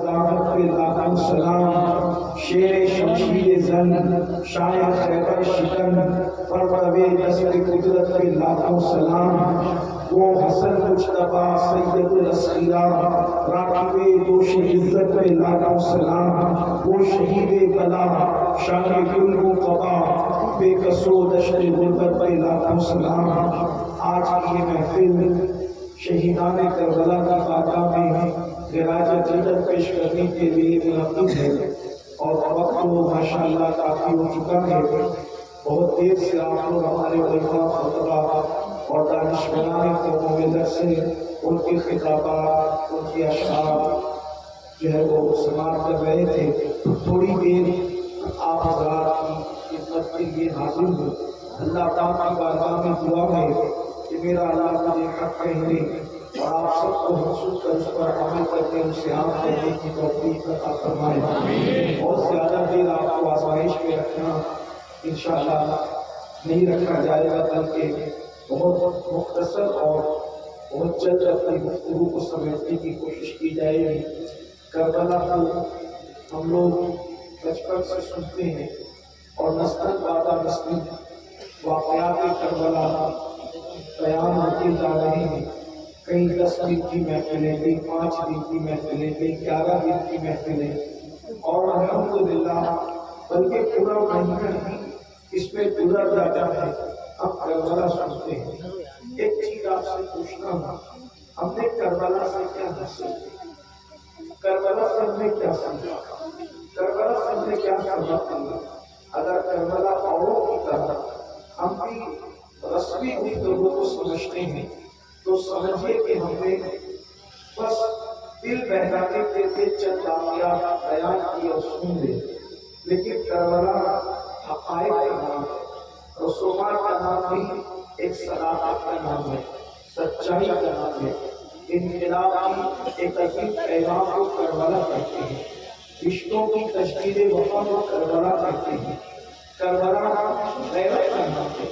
لاکھوں سلام، شیر شمشیر زن، شاعر خیبر شکن، پرورے دست قدرت پہ لاکھوں سلام، وہ حسن مجتبیٰ سید الاسقیاء، راکب دوش عزت پہ لاکھوں سلام، وہ شہید بلا شان گل و قبا، بے کسو دشت غربت پہ لاکھوں سلام۔ آج کی یہ محفل شہیدان کربلا کی بارگاہ میں خراج عقیدت پیش کرنے کے لیے منعقد ہے، اور وقت تو ماشاءاللہ کافی ہو چکا ہے۔ بہت دیر سے آپ لوگ ہمارے علماء خطبہ اور دانشوران قوموں میں درس سے ان کے خطابات، ان کے اشعار جو ہے وہ سماعت کر رہے تھے۔ تھوڑی دیر آپ حضرات کی خدمت کے لیے حاضر ہوں۔ اللہ تعالیٰ کی بارگاہ میں دعا ہے کہ میرا اللہ مجھے حق کہنے اور آپ سب کو حسن کر اس پر عمل کرنے ان سے آپ کرنے کی توفیق عطا فرمائے۔ بہت زیادہ دیر آپ کو آزمائش میں رکھنا انشاءاللہ نہیں رکھا جائے گا، بلکہ بہت مختصر اور بہت جلد اپنی گفتگو کو سمیٹنے کی کوشش کی جائے گی۔ کربلا کو ہم لوگ بچپن سے سنتے ہیں اور نسل بعد نسل واقعات کربلا بیان ہوتے جا رہے ہیں۔ کئی 10 دن کی محفلیں، کئی 5 دن کی محفلیں، کئی 11 دن کی محفلیں، اور الحمدللہ بلکہ پورا مہینہ ہی اس میں گزر جاتا ہے۔ ہم کربلا سنتے ہیں۔ ایک چیز آپ سے پوچھنا ہوں، ہم نے کربلا سے کیا حاصل کیا؟ کربلا سے ہم نے کیا سمجھا؟ کربلا سے ہم نے کیا سبق لیا؟ اگر کربلا اوروں کی طرح ہم بھی رسمی گفتگو کو سمجھتے ہیں تو سمجھیے کہ ہم نے بس دل بہلانے کے لیے چند واقعات بیان کیے اور سن لے، لیکن کربلا حقائق کا نام ہے، رسومات کا نام نہیں، ایک صداقت کا نام ہے، سچائی کا نام ہے، انقلاب کی ایک عظیم پیغام کو کربلا کہتے ہیں، رشتوں کی تجدید وفا کو کربلا کہتے ہیں۔ کربلا غیرت کا نام ہے،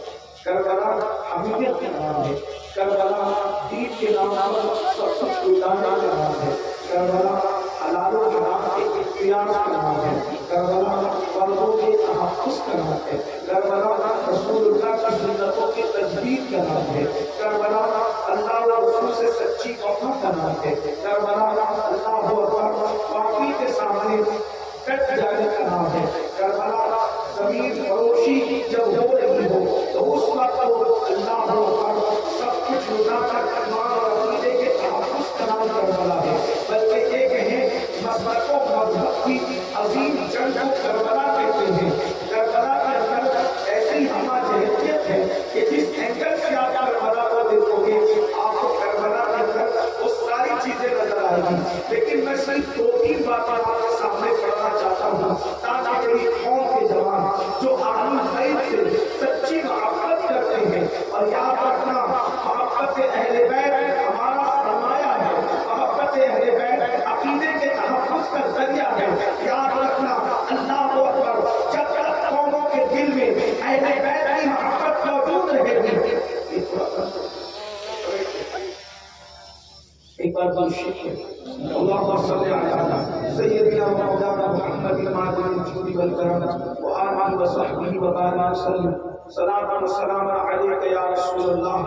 کربلا حمیت کا نام ہے، کربلا دین کے نام پر سب کچھ لٹانے کا نام ہے، کربلا حلال و حرام کے امتیاز کا نام ہے، کربلا پردوں کے تحفظ کا نام ہے، کربلا رسول اللہ کی سنتوں کے تجدید کا نام ہے، کربلا اللہ و رسول سے سچی وفا کا نام ہے، کربلا اللہ اکبر باقی کے سامنے کٹ جانے کا نام ہے، کربلا زمین فروشی جب ہو رہی ہو تو اس وقت اللہ اکبر سب کچھ لٹا کر ایمان اور عقیدے کے تحفظ کا نام کربلا ہے۔ بلکہ یہ کہیں مذہب و مذہب کی عظیم جنگ کو کربلا کہتے ہیں۔ کربلا کے اندر ایسی ہمہ جہلیت ہے کہ جس اینگل سے آپ کربلا کو دیکھو گے آپ کو کربلا کے اندر وہ ساری چیزیں نظر آئے گی، لیکن میں صرف 2-3 باتیں آپ کے سامنے پڑھنا چاہتا ہوں تاکہ میری قوم کے جوان جو اہل بیت سے سچی محبت کرتے ہیں، اور یاد رکھنا محبت اہل بیت ہمارا سرمایہ ہے، محبت اہل بیت عقیدے کے تحفظ کا ذریعہ ہے۔ یاد رکھنا اللہ اکبر جب تک قوموں کے دل میں اہل بیت کی محبت موجود رہے گی۔ ایک بار دوشی ہے اللہم صلی علی سیدنا و مولانا محمد معدن الجود والکرم و آلہ و صحبہ و بارک وسلم۔ صلاۃ و سلام علیک یا رسول اللہ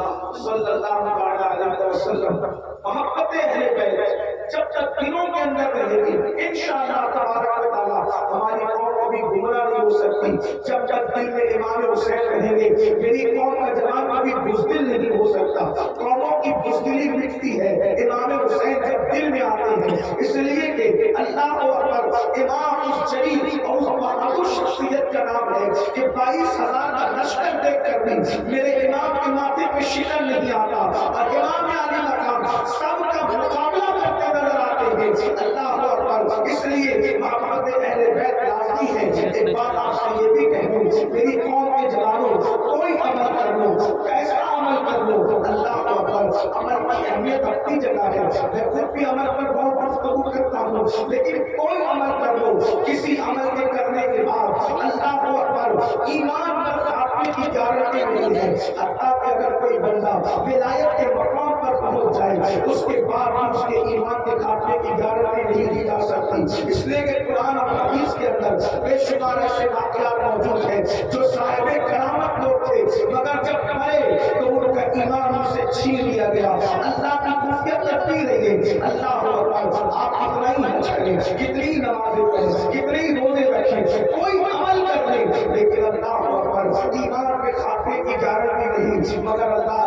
صلی اللہ علیہ وسلم۔ محبت اہل بیت جب تک دلوں کے اندر رہے گی انشاءاللہ تبارک و تعالی ہماری قوم کو بھی گمراہ نہیں ہو سکتی۔ جب تک دل میں امام حسین رہیں گے میری قوم کا جوان کبھی بزدل نہیں ہو سکتا۔ قوموں کی بزدلی مٹتی ہے امام حسین جب دل میں آتے ہیں، اس لیے کہ اللہ اکبر امام اس جلیل اور اس بہادر شخصیت کا نام ہے کہ 22,000 کا لشکر دیکھ کر بھی میرے امام کے ماتھے پہ شکن نہیں آتا، اور امام علی مقام سب کا مقابلہ کرتے نظر آتے ہیں۔ اللہ اکبر اس لیے محبت اہل بیت لازمی ہے۔ ایک بات آپ سے یہ بھی کہوں میری قوم کے جوانوں کوئی عمل کر لو، کیسا عمل کر لو، اللہ اکبر عمل کی اہمیت اپنی جگہ ہے، میں خود بھی عمل پر بہت گفتگو کرتا ہوں، لیکن کوئی عمل کر لو کسی عمل کے کرنے کے بعد اللہ اکبر ایمان پر کھاٹنے کی گارنٹی نہیں ہے۔ حتیٰ کہ اگر کوئی بندہ ولایت کے مقام پر پہنچ جائے اس کے بعد اس کے ایمان کے کھاٹنے کی گارنٹی نہیں دی جا سکتی۔ اس لیے کہ قرآن اور حدیث کے اندر بے شمار ایسے واقعات موجود ہیں جو صاحب کرامت لوگ تھے مگر جب مرے تو ان کا ایمان ان سے چھین لیا گیا. اللہ کی خفیت لگتی رہی. اللہ اکبر. آپ کتنا ہی حج کریں, کتنی نمازیں پڑھیں, کتنی روزے رکھیں, کوئی عمل کر لیں, لیکن اللہ اکبر ایمان کے خاتمے کی گارنٹی نہیں. مگر اللہ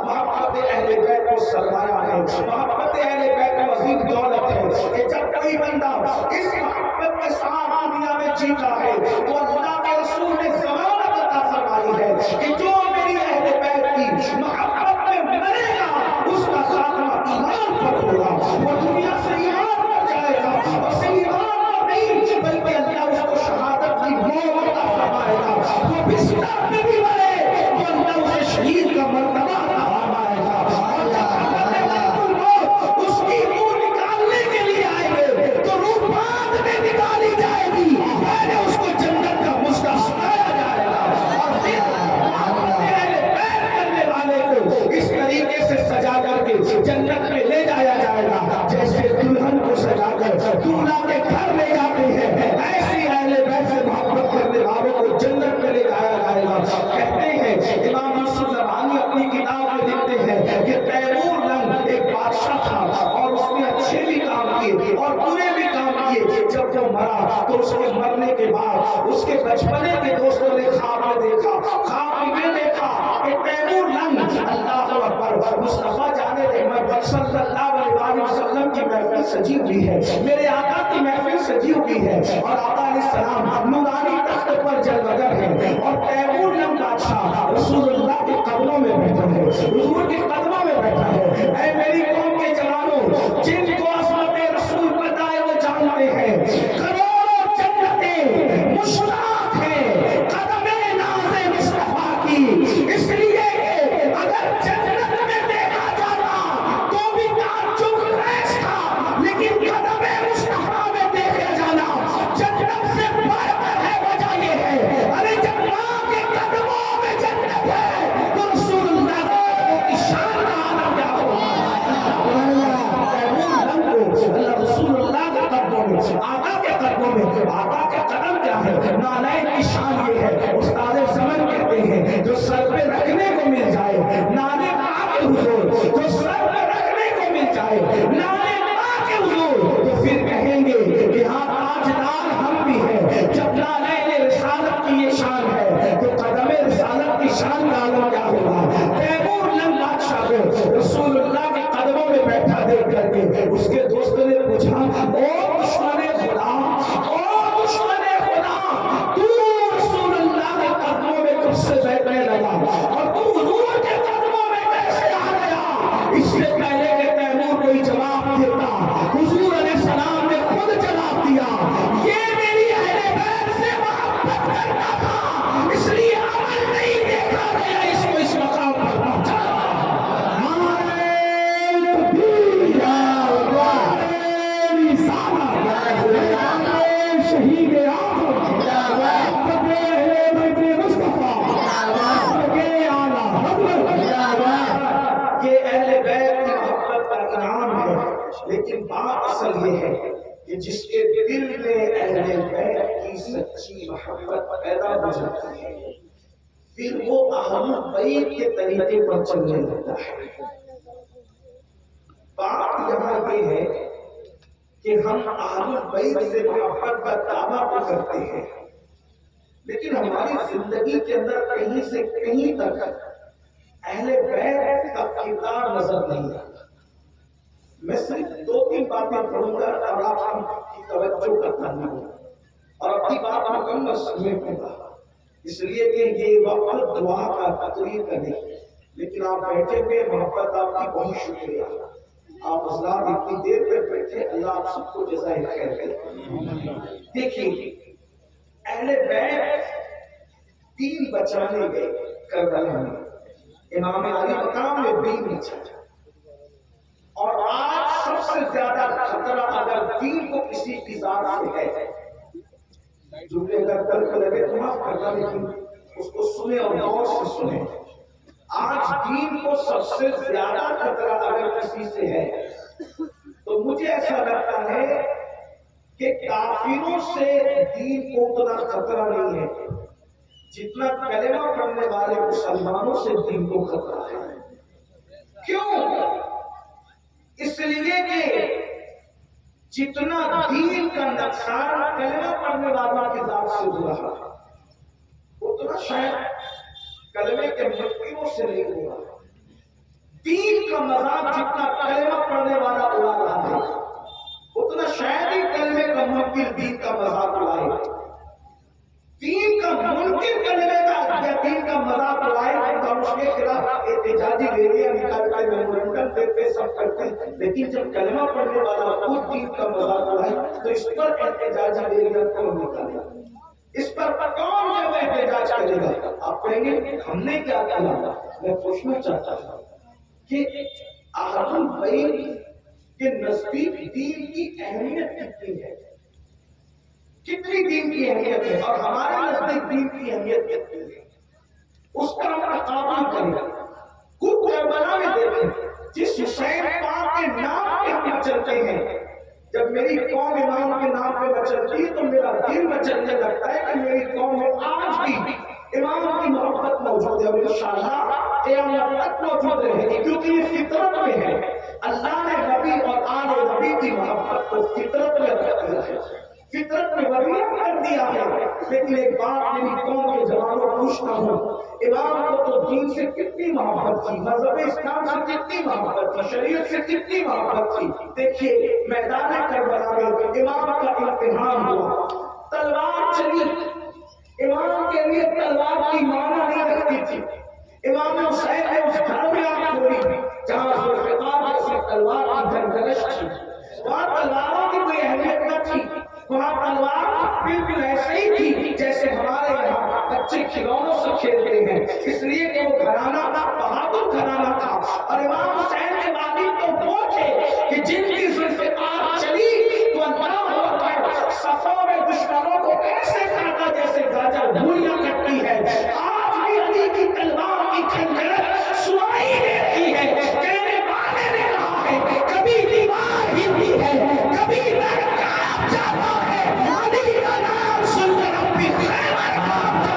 محبت اہل بیت کو سرمایہ ہے, محبت اہل بیت کو عظیم دولت ہے کہ جب کوئی بندہ اس محبت کے ساتھ دنیا میں جیتا ہے تو اللہ کے رسول نے ضمانت عطا فرمائی ہے کہ جو میری اہل بیت کی محبت میں مرے گا اس کا خاتمہ ایمان پر ہوگا, وہ دنیا سے ایمان پر جائے گا, اور صرف ایمان پر نہیں بلکہ اللہ اس کو شہادت کی موت عطا فرمائے گا. وہ بستر میں بھی مرے تو اللہ اسے شہید کا مرتبہ عطا فرمائے گا. اس کی روح نکالنے کے لیے آئے گے تو روح بعد میں نکالی جائے گی, پہلے اس کو جنت کا مژدہ سنایا جائے گا, اور پھر کرنے والے کو اس طریقے سے سجا کر کے جنت میں لے جایا جائے گا جیسے دلہن کو سجا کر دولہا کے گھر لے جاتے ہیں. ایسی اہل بیت سے محبت کرنے والوں کو جنت میں لے جایا جائے گا. کہتے ہیں امام یوسف نبہانی اپنی کتاب میں لکھتے ہیں کہ تیمور لنگ ایک بادشاہ تھا اور اس نے اچھے بھی کام کیے اور برے بھی کام کیے. جب وہ مرا تو اس کے مرنے کے بعد اس کے بچپنے کے دوستوں نے خواب میں دیکھا, خواب میں دیکھا کہ تیمور لنگ اللہ اکبر مصطفیٰ جان رحمت صلی اللہ علیہ وسلم کی محفل سجی ہوئی ہے, میرے آقا کی محفل سجی ہوئی ہے, اور آقا علیہ السلام نورانی تخت پر جلوگر ہیں, اور تیمور لنگ بادشاہ رسول اللہ کے قدموں میں بیٹھا ہے, حضور کے قدموں میں بیٹھا ہے. اے میری قوم کے جوانوں, جن کو عظمت رسول پتہ ہے وہ جانتے ہیں کروڑوں جنتیں مشتاق ہیں قدم ناز مصطفیٰ کی, اس لیے کہ اگر جنت میں دیکھا جاتا تو بھی تعجب خیز تھا, لیکن قدم مصطفیٰ میں دیکھا جانا جنت سے بڑھ کر ہے. وجہ یہ ہے, ارے جب ماں کے قدموں میں جنت ہے تو رسول اللہ کی شان کا عالم کیا ہوگا. اللہ رسول اللہ کے قدموں میں, آقا کے قدموں میں, آقا کے قدم کیا ہے, نالین کی شان یہ ہے. استاد زمن کہتے ہیں جو سر پہ رکھنے کو مل جائے نالے پاک کے حضور, جو سر پہ رکھنے کو مل جائے نالے پاک کے حضور, تو پھر کہیں گے کہ ہاں تاجدار ہم بھی ہیں. جب نالین رسالت کی یہ شان ہے تو قدم رسالت کی شان کا عالم کیا ہوگا. تیمور لنگ بادشاہ کو رسول اللہ کے قدموں میں بیٹھا دیکھ کر کے اس کے دوستوں نے پوچھا, او دشمن خدا, او دشمن خدا, تو رسول اللہ کے قدموں میں کب سے بیٹھنے لگا اور تو حضور کے قدموں میں کیسے آ گیا. اس سے پہلے کہ تیمور کوئی جواب دیتا, حضور علیہ السلام نے خود جواب دیا, یہ میری اہل بیت سے محبت کرتا تھا اس لیے عمل نہیں دیکھا گیا اس کو اس مقام پر پہنچا. شہید یہ اہل بیت کی محبت کا انعام ہے, لیکن بات اصل یہ ہے کہ جس کے دل میں اہل بیت کی سچی محبت پیدا ہو جاتی ہے پھر وہ اہل بیت کے طریقے پر چلنے لگتا ہے. بات یہاں یہ ہے کہ ہم اہل بیت سے محبت کا دعویٰ تو کرتے ہیں, لیکن ہماری زندگی کے اندر کہیں سے کہیں تک اہل بیت کا کردار نظر نہیں آتا. میں صرف 2-3 باتیں پڑھوں گا اور آپ کی توجہ کرنا ہوں, اور اپنی بات مکمل سمیٹوں گا, اس لیے کہ یہ وقت دعا کا تقریر کا نہیں, لیکن آپ بیٹھے ہوئے محبت آپ کی بہت شکریہ. آپ حضرات اتنی دیر پہ بیٹھے, اللہ آپ سب کو جزائے خیر کرے. دیکھیے اہل بیت دین بچانے گئے کربلا میں, امام علی مقام میں دین بچایا, اور آج سب سے زیادہ خطرہ اگر دین کو کسی کی ذات سے ہے, جو کہ اگر تلخ لگے تو معاف کرنا, لیکن اس کو سنے اور غور سے سنے. آج دین کو سب سے زیادہ خطرہ اگر کسی سے ہے تو مجھے ایسا لگتا ہے کہ کافروں سے دین کو اتنا خطرہ نہیں ہے جتنا کلمہ پڑھنے والے مسلمانوں سے دین کو خطرہ ہے. کیوں؟ اس لیے کہ جتنا دین کا نقصان کلمہ پڑھنے والوں کی ذات سے ہو رہا ہے اتنا شاید کلمے کے منکروں سے نہیں ہو رہا. دین کا مذاق جتنا کلمہ پڑھنے والا اڑا رہا ہے اتنا شاید ہی کلمے کا منکر دین کا مذاق اڑائے. دین کا منکر کلمے کا یا دین کا مذاق اڑائے تو ہم اس کے خلاف احتجاجی ریلیاں نکالتے میمورنڈم دیتے سب کرتے ہیں. لیکن جب کلمہ پڑھنے والا خود دین کا مذاق اڑائے تو اس پر احتجاجی ریلیاں کون نکالے گا؟ اس پر کون جو احتجاج کرے گا؟ آپ کہیں گے ہم نے کیا کیا؟ میں پوچھنا چاہتا ہوں کہ اہل البیت کے نزدیک دین کی اہمیت کتنی ہے؟ کتنی دین کی اہمیت ہے؟ اور ہمارے نزدیک دین کی اہمیت کتنی ہے؟ اس کا ہم مقابلہ کریں. خود کربلا میں دیکھیں جس حسین پاک کے نام پہ ہم چلتے ہیں. جب میری قوم امام کے نام پہ مچلتی ہے تو میرا دل مچلنے لگتا ہے کہ میری قوم میں آج بھی امام کی محبت موجود ہے اور انشاءاللہ قیامت تک موجود رہے گی کیونکہ یہ فطرت میں ہے. اللہ نے نبی اور آل نبی کی محبت کو فطرت میں رکھ دیا ہے, فطرت میں وضیح کر دیا ہے. لیکن ایک بات میری قوم کے جوانوں کو پوچھتا ہوں, امام کو تو دین سے کتنی محبت تھی, مذہب اسلام سے کتنی محبت تھی, شریعت سے کتنی محبت تھی. دیکھیے میدان کربلا میں امام کا امتحان ہوا, تلوار چلی. امام کے لیے تلوار کی معنی نہیں رکھتی تھی. امام حسین نے اس گھر میں آ کھولی جہاں ذوالفقار جیسی تلوار کی گھرگرش تھی. وہاں تلواروں کی کوئی اہمیت نہ تھی, وہاں تلوار بالکل ایسے ہی تھی جیسے ہمارے یہاں بچے کھلونوں سے کھیلتے ہیں. اس لیے کہ وہ گھرانہ بہادر گھرانہ تھا. اور امام حسین کے والد تو وہ تھے کہ جن کی ذوالفقار چلی تو اللہ اکبر صفوں میں دشمنوں کو ایسے کاٹا جیسے گاجر بھولیاں کٹتی ہے. آج بھی علی کی تلوار کی کھنجر سنائی دیتی ہے. کہنے والے نے کہا ہے کبھی دیوار ہلتی ہے کبھی لڑکا جاتا ہے, علی کا نام سن کر اپنی خیمت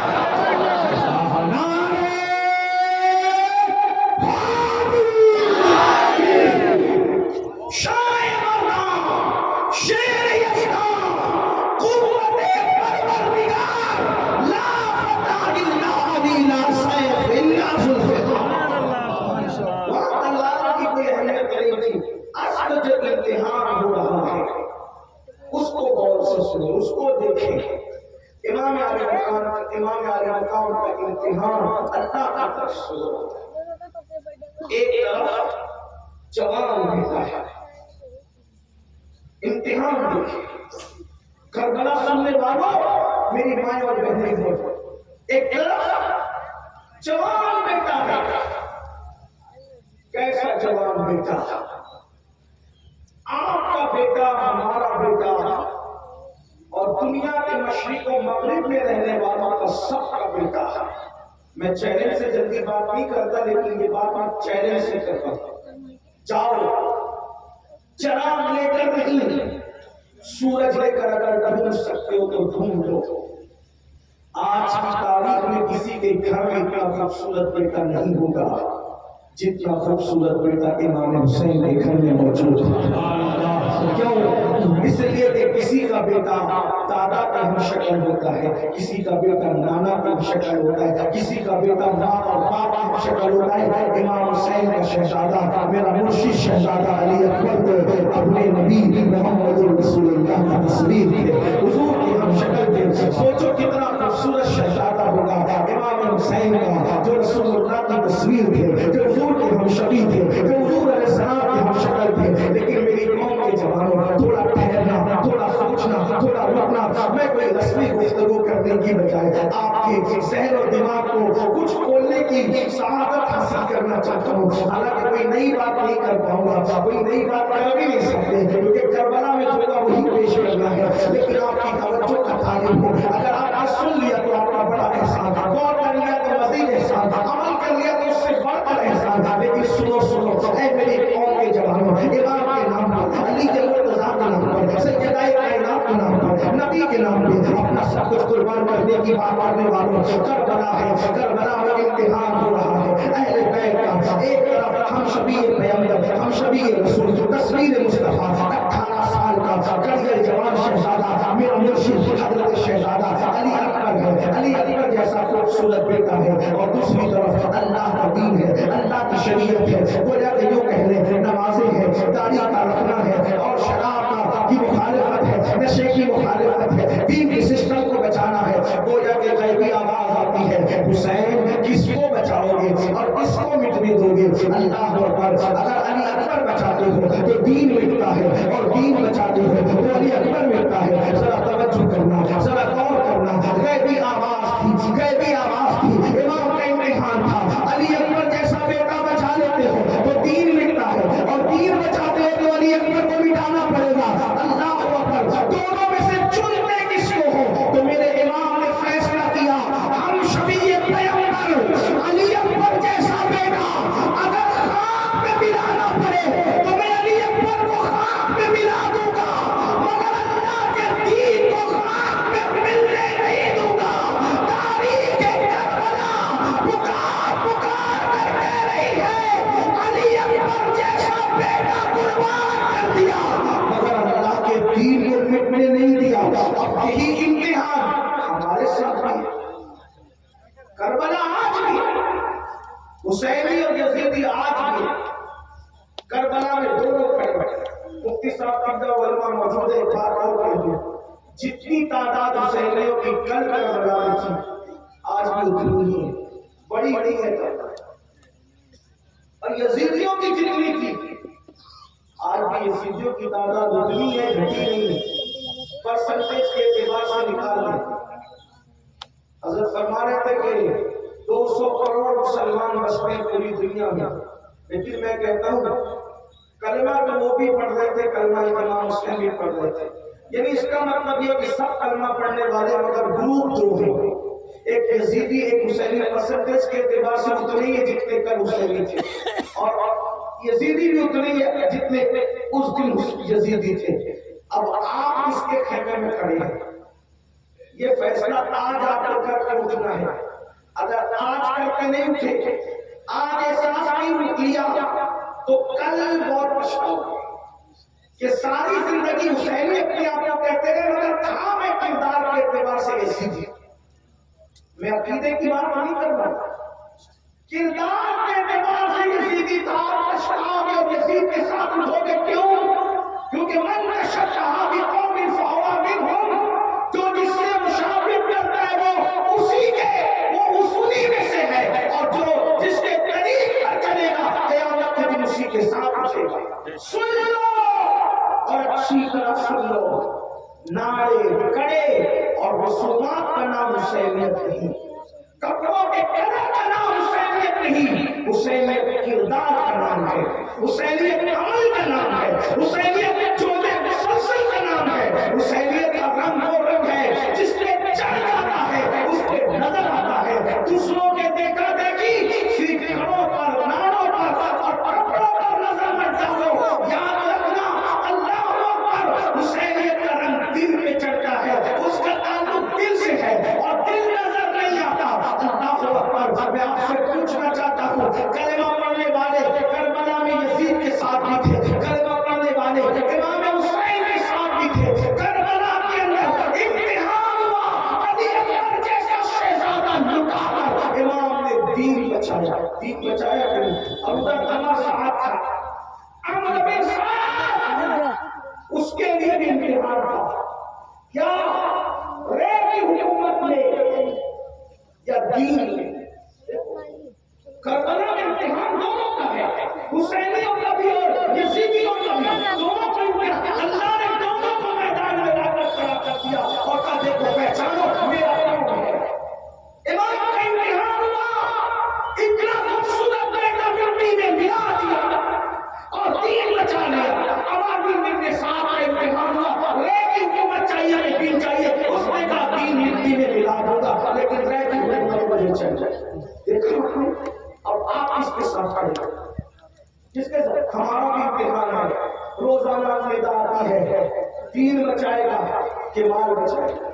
اس کو دیکھیں. امام علی مقام کا امتحان اللہ کا طرف سے ہوتا ہے. ایک طرف جوان بیٹا ہے, امتحان دیکھیں. کربلا سننے والوں میری مائیں اور بہنیں ہو, ایک طرف جوان بیٹا ہے. کیسا جوان بیٹا؟ آپ کا بیٹا, ہمارا بیٹا, اور دنیا کے مشرق و مغرب میں رہنے والوں کا سب کا بیٹا ہے. میں چیلنج سے جلدی بات نہیں کرتا لیکن یہ بات میں چیلنج سے کرتا ہوں. جاؤ چراغ لے کر نہیں, سورج لے کر اگر ڈھونڈ سکتے ہو تو ڈھونڈ لو. آج کی تاریخ میں کسی کے گھر میں اتنا خوبصورت بیٹا نہیں ہوگا جتنا خوبصورت بیٹا امام حسین کے گھر میں موجود ہے. کیوں؟ اس لیے کہ کسی کا بیٹا دادا کا ہم شکل ہوتا ہے, کسی کا بیٹا نانا کا ہم شکل ہوتا ہے, کسی کا بیٹا ماں اور باپ کا ہم شکل ہوتا ہے. امام حسین کا شہزادہ میرا مرشد شہزادہ علی اکبر اپنے نبی محمد رسول اللہ کی تصویر تھے, حضور کی ہم شکل تھے. سوچو کتنا خوبصورت شہزادہ ہوگا امام حسین کا جو رسول اللہ کی تصویر تھے, جو حضور کے ہم شبی تھے, جو حضور علیہ السلام کے ہم شکل تھے. لیکن میری قوم کے جوانوں تھوڑا ٹھہرنا, تھوڑا سوچنا, تھوڑا رکنا. میں کوئی رسمی گفتگو کرنے کی بجائے آپ کے ذہن اور دماغ کو کچھ کھولنے کی سعادت حاصل کرنا چاہتا ہوں. حالانکہ کوئی نئی بات نہیں کر پاؤں گا, کوئی نئی بات کر بھی نہیں سکتے کیونکہ کربلا میں جو کا وہی پیش کرنا ہے. لیکن آپ کی توجہ کا تعلیم ہو, اگر آپ نے سن لیا تو آپ کا بڑا احسان, غور کر لیا تو مزید احسان, عمل کر لیا تو اس سے بڑھ کر احسان. لیکن سنو اے میری قوم کے جوانوں, امام کے نام پر, علی کے مرتضیٰ کے نام پر, سیدہ کائنات کے نام اپنا سب کچھ قربان کرنے کی بات کرنے والوں کربلا ہے، کربلا میں امتحان ہو رہا ہے اہل بیت کا۔ ایک طرف ہم شبیہ پیغمبر، ہم شبیہ رسول، تصویر مصطفیٰ، 18 سال کا کڑیل جوان شہزادہ میرا مرشد حضرت شہزادہ علی اکبر ہے، علی اکبر جیسا خوبصورت بیٹا ہے، اور دوسری طرف اللہ کا دین ہے، اللہ کی شریعت ہے، گویا کہ یوں کہہ لیں نمازیں ہیں، داڑھی کا رکھنا ہے، اور شراب کی مخالفت ہے، نشے کی مخالفت ہے، دین کے سسٹم کو بچانا ہے۔ گویا کہ غیبی آواز آتی ہے، حسین کس کو بچاؤ گے اور کس کو مٹنے دو گے؟ اللہ اکبر، اگر علی اکبر بچاتے ہو تو دین مٹتا ہے، اور دین بچاتے ہو تو علی اکبر مٹتا ہے۔ ذرا توجہ کرنا، ذرا غور کرنا، غیبی آواز تھی، غیبی آواز تھی، امام کا امتحان تھا، علی اکبر جیسا بیٹا بچا لیتے ہو تو دین مٹتا ہے، اور دین بچاتے ہو تو علی اکبر کو مٹانا پڑے گا۔ اللہ اکبر، دونوں میں سے چنتے کس کو ہو؟ تو میرے امام نے فیصلہ کیا، ہم شبیہ پیغمبر علی اکبر جیسا بیٹا اگر خاک میں ملانا پڑے تو میں علی اکبر کو خاک میں ملا دوں گا، مگر اللہ کے دین کو خاک میں ملنے نہیں دوں گا۔ تاریخ کربلا پکار پکار کر کہہ رہی ہے علی اکبر جیسا بیٹا قربان کر دیا، مگر اللہ کے دین کو مٹنے نہیں دیا۔ اب یہی امتحان ہمارے ساتھ بھی ہے، کربلا آج بھی، حسینی اور یزیدی آج بھی، کربلا میں دونوں کھڑے ہیں۔ مفتی صاحب کی علماء موجود ہے، ایک بات اور کہہ دوں، جتنی تعداد حسینیوں کی کل کربلا میں تھی آج بھی اتنی ہی ہے، بڑی بڑی ہے کربلا، اور یزیدیوں کی جتنی تھی آج بھی یزیدیوں کی تعداد اتنی ہے، گھٹی نہیں ہے، پرسنٹیج کے اعتبار سے نکال لیں۔ حضرت فرما رہے تھے کہ 200 کروڑ مسلمان بستے ہیں پوری دنیا میں، لیکن میں کہتا ہوں کلمہ تو وہ بھی پڑھ رہے تھے، کلمہ امام مسلم بھی پڑھ رہے تھے، یعنی اس کا مطلب یہ کہ سب کلمہ پڑھنے والے مگر گروپ دو ہیں، ایک یزیدی ایک حسینی، پرسنٹیج کے اعتبار سے اتنے ہی جتنے کل حسینی تھے، اور یزیدی بھی اتنے ہی جتنے اس دن یزیدی تھے۔ اب آپ اس کے خیمے میں کھڑے ہیں، یہ فیصلہ آج آپ کو کر کے اٹھنا ہے، اگر آج کر کے نہیں اٹھے، آج احساس نہیں لیا تو کل بہت پچھتاؤ گے کہ ساری زندگی حسینی اپنے آپ کو کہتے گئے مگر تھا میں کردار کے اعتبار سے یزیدی۔ میں عقیدے کی بات نہیں کر رہا، کردار کے اعتبار سے یزیدی تھا، پچھتاؤ گے اور یزید کے ساتھ اٹھو گے۔ کیوں؟ کیونکہ من تشبہ بقوم فہو منہم، جو جس سے مشابہت کرتا ہے وہ اسی کے، وہ اسی میں سے ہے، اور جو جس کے قریب پر چلے گا قیامت کے دن اسی کے ساتھ اٹھے گا۔ سن لو اور اچھی طرح سن لو، نعرے کڑے اور رسومات کا نام حسینیت نہیں، کپڑوں کے کلر کا نام حسینیت نہیں، حسینیت کردار کا نام ہے، حسینیت عمل کا نام ہے، حسینیت جوڑے مسلسل کا نام ہے، حسینیت کا رنگ وہ رنگ ہے جس پہ چڑھ جاتا ہے اس پہ نظر آتا ہے، دوسروں کے دیکھا دیکھی سیکھوں پر، ناروں پر اور کپڑوں پر نظر مت ڈالو، یاد رکھنا اللہ اکبر، حسینیت کا رنگ دل پہ چڑھتا ہے، اس کا تعلق دل سے ہے، اور دل نظر نہیں آتا۔ اللہ اکبر، میں آپ سے پوچھنا چاہتا ہوں، کلمہ پڑھنے والے کربلا میں یزید کے ساتھ بھی تھے، کلمہ پڑھنے والے امام حسین کے ساتھ بھی تھے، کربلا کے اندر امتحان ہوا، علی اکبر جیسا شہزادہ لٹا کر امام نے دین بچایا، دین بچایا کہ نہیں؟ ابو بکر عمر صاحب تھا، عمر بن صاحب، اس کے لیے بھی امتحان تھا، کیا رے کی حکومت میں یا دین میں؟ کربلا میں امتحان دونوں کا ہے، حسینیوں کا بھی اور یزیدیوں کا بھی، دونوں کا امتحان۔ اللہ نے دونوں کو میدان میں لا کر کھڑا کر دیا اور کہا دیکھو پہچانو میرا کون ہے۔ امام کا امتحان ہوا، اتنا خوبصورت بیٹا مٹی میں ملا دیا اور دین بچا لیا۔ عوام کے ساتھ کا امتحان ہوا، رے کی حکومت چاہیے کہ دین چاہیے، اس نے کہا دین مٹی میں ملا دوں گا لیکن رے کی حکومت مجھے چل جائے۔ دیکھو اب آپ اس کے ساتھ کھڑے ہیں، جس کے ساتھ ہمارا بھی امتحان ہے، روزانہ ندا آتی ہے، دین بچائے گا کہ مال بچائے گا؟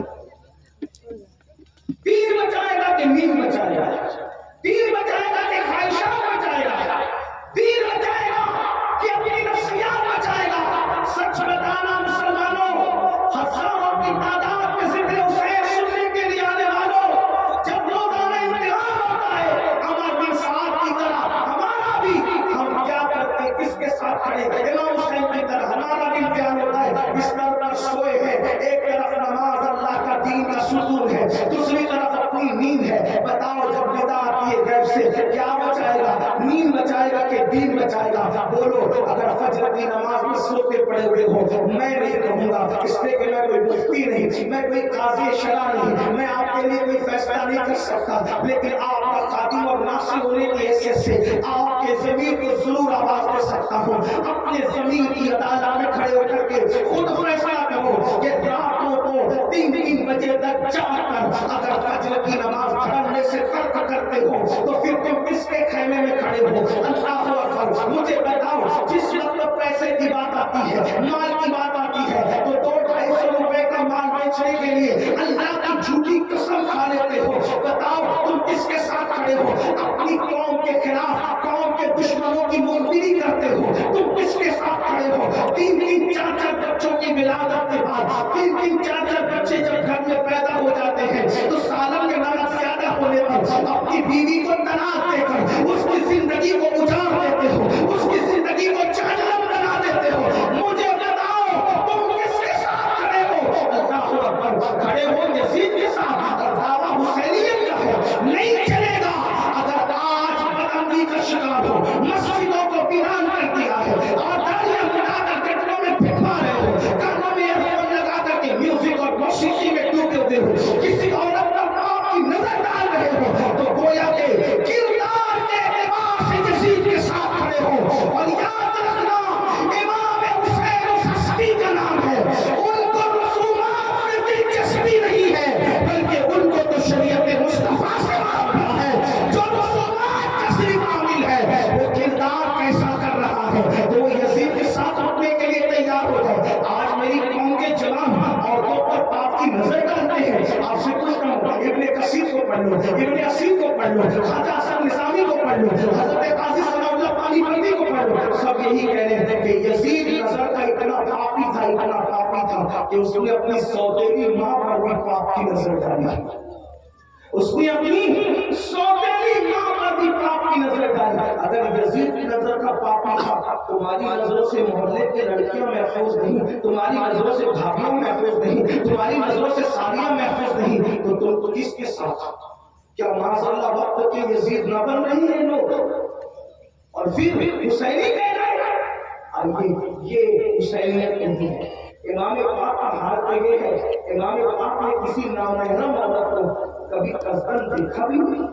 دین بچائے گا کہ نیند بچائے گا؟ دین بچائے گا کہ خواہشات بچائے گا؟ دین بچائے گا کہ اپنی نفسیات بچائے گا؟ سچ بتانا مسلمانوں، ہزاروں کی تعداد میں ذکر حسین سننے کے لیے آنے والوں، جب روزانہ امتحان ہوتا ہے عمر بن سعد کی طرح ہمارا بھی، ہم کیا کرتے ہیں؟ کس کے ساتھ کھڑے؟ امام حسین کی طرح ہمارا بھی امتحان ہوتا ہے، بستر پر سوئے ہیں، ایک طرف نماز اللہ کا دین کا ستون ہے، دوسری طرف اپنی نیند ہے۔ بتاؤ جب ندا آتی ہے غیب سے کیا بچائے گا؟ نیند بچائے گا کہ دین بچائے گا؟ بولو۔ اگر فجر کی نماز میں سوتے پڑے ہوئے ہو، میں نہیں کہوں گا اس لیے کہ میں کوئی مفتی نہیں، میں کوئی قاضی شرع نہیں، میں آپ کے لیے کوئی فیصلہ نہیں کر سکتا، لیکن آپ کا خادم اور ناصر ہونے کی حیثیت سے آپ کے ضمیر کو ضرور آواز دے سکتا ہوں۔ اپنے ضمیر کی عدالت میں کھڑے ہو کر کے خود فیصلہ کرو کہ راتوں کو 3 بجے تک جاگ کر اگر فجر کی نماز پڑھنے سے ترک کرتے ہو تو پھر تم کس کے خیمے میں کھڑے ہو؟ اللہ اکبر۔ مجھے بتاؤ، جس وقت پیسے کی بات آتی ہے، مال کی بات آتی ہے، تو 200-250 روپے کا مال بیچنے کے لیے اللہ کی جھوٹی قسم کھا لیتے ہو۔ بتاؤ تم کس کے ساتھ کھڑے ہو؟ اپنی قوم کے خلاف قوم کے دشمنوں کی منکری کرتے ہو، تم کس کے ساتھ کھڑے ہو؟ 3-4 بچوں کی ولادت کے بعد 3-4 بچے جب گھر میں پیدا ہو جاتے ہیں تو سالن میں نمک زیادہ ہونے پر اپنی بیوی کو طلاق دے کر اس کی زندگی کو اجاڑ دیتے ہو، اس کی زندگی کو جہنم بنا دیتے ہو۔ مجھے بتاؤ تم کس کے ساتھ کھڑے ہو؟ اللہ اکبر۔ کھڑے ہو یزید کے ساتھ، اور دعویٰ حسینیت کا ہے، نہیں چلے گا۔ اگر آج بدعملی کا شکار ہو، مسجدوں کو ویران کر دیا ہے اور داڑیاں بنا کر گٹروں میں پھینکوا رہے ہو، کانوں میں ایئر فون لگا کر کے میوزک اور موسیقی میں ڈوبے ہوتے ہو، کسی عورت پر آپ کی نظر ڈال رہے ہو، تو گویا کہ کردار کے اعتبار سے یزید کے ساتھ کھڑے ہو۔ اور یاد رکھنا امام حسین اس ہستی کا نام ہے، ان کو رسومات میں دلچسپی نہیں ہے، بلکہ ان کو تو شریعت مصطفیٰ سے معاملہ ہے۔ جو رسومات کا صرف عامل ہے وہ کردار کیسا کر رہا ہے، تو وہ یزید کے ساتھ اٹھنے کے لیے تیار ہو جائے۔ آج میری قوم کے جوان عورتوں پر پاپ کی نظر ڈالتے ہیں۔ آپ سے پوچھتا ہوں، ابن کثیر کو پڑھ لو، ابن اسیر کو پڑھ لو، خواجہ حسن نظامی کو پڑھ لو، حضرت قاضی ثناء اللہ پانی پتی کو پڑھ لو، سب یہی کہہ رہے ہیں کہ یزید نظر کا اتنا پاپی تھا، اتنا پاپی تھا کہ اس نے اپنی سوتیلی ماں پر بھی پاپ کی نظر ڈالی، اس نے اپنی سوتیلی ماں پر بھی پاپ کی نظر ڈالی۔ اگر یزید کی نظر کا پاپی تھا، تمہاری نظروں سے محلے کی لڑکیاں محفوظ نہیں، تمہاری نظروں سے بھابیاں محفوظ نہیں، تمہاری نظروں سے سالیاں محفوظ نہیں، تو تم کس کے ساتھ؟ کیا معاذ اللہ وقت کے یزید نہ بن رہی ہیں لوگ؟ اور پھر حسینی کہہ رہے ہیں۔ یہ حسینیت نہیں ہے۔ امام پاک کا حال تو یہ ہے، امام پاک نے کسی نامحرم عورت کو کبھی قصداً دیکھا بھی نہیں۔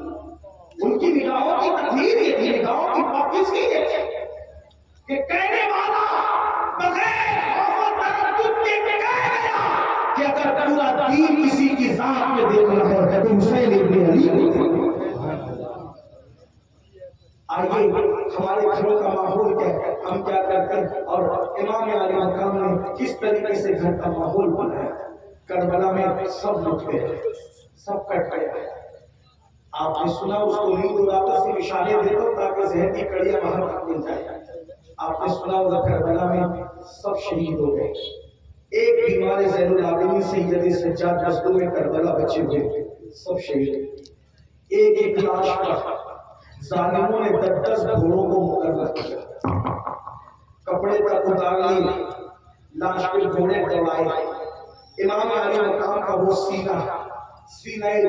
ان کی نگاہوں کی تقدیر یہ تھی، نگاہوں کی پاکیزگی یہ تھی کہ کہنے والا بغیر خوف و تردد کے کہہ گیا کہ اگر پورا دین کسی کی ذات میں دیکھنا ہے تو حسین ابن علی کو۔ آئیے ہمارے گھروں کا ماحول کیا ہے، ہم کیا کرتے ہیں، اور امام علی مقام نے کس طریقے سے گھر کا ماحول بنایا۔ کربلا میں سب لٹ گئے، سب کٹ گئے۔ آپ نے سنا اس کو نیند اڑاتا سے اشارے دیتا تاکہ ذہن کی کڑیاں باہر تک مل جائے۔ آپ نے سنا ہوگا کربلا میں سب شہید ہو گئے۔ ایک بیمار زین العابدین سید سجاد مظلوم میں کربلا بچے ہوئے، سب شہید ہوئے۔ ایک لاش پر ظالموں نے 10 گھوڑوں کو مقرر کیا، کپڑے تک اتار لیے، لاش پہ گھوڑے دوڑائے۔ امام علی مقام کا وہ سینہ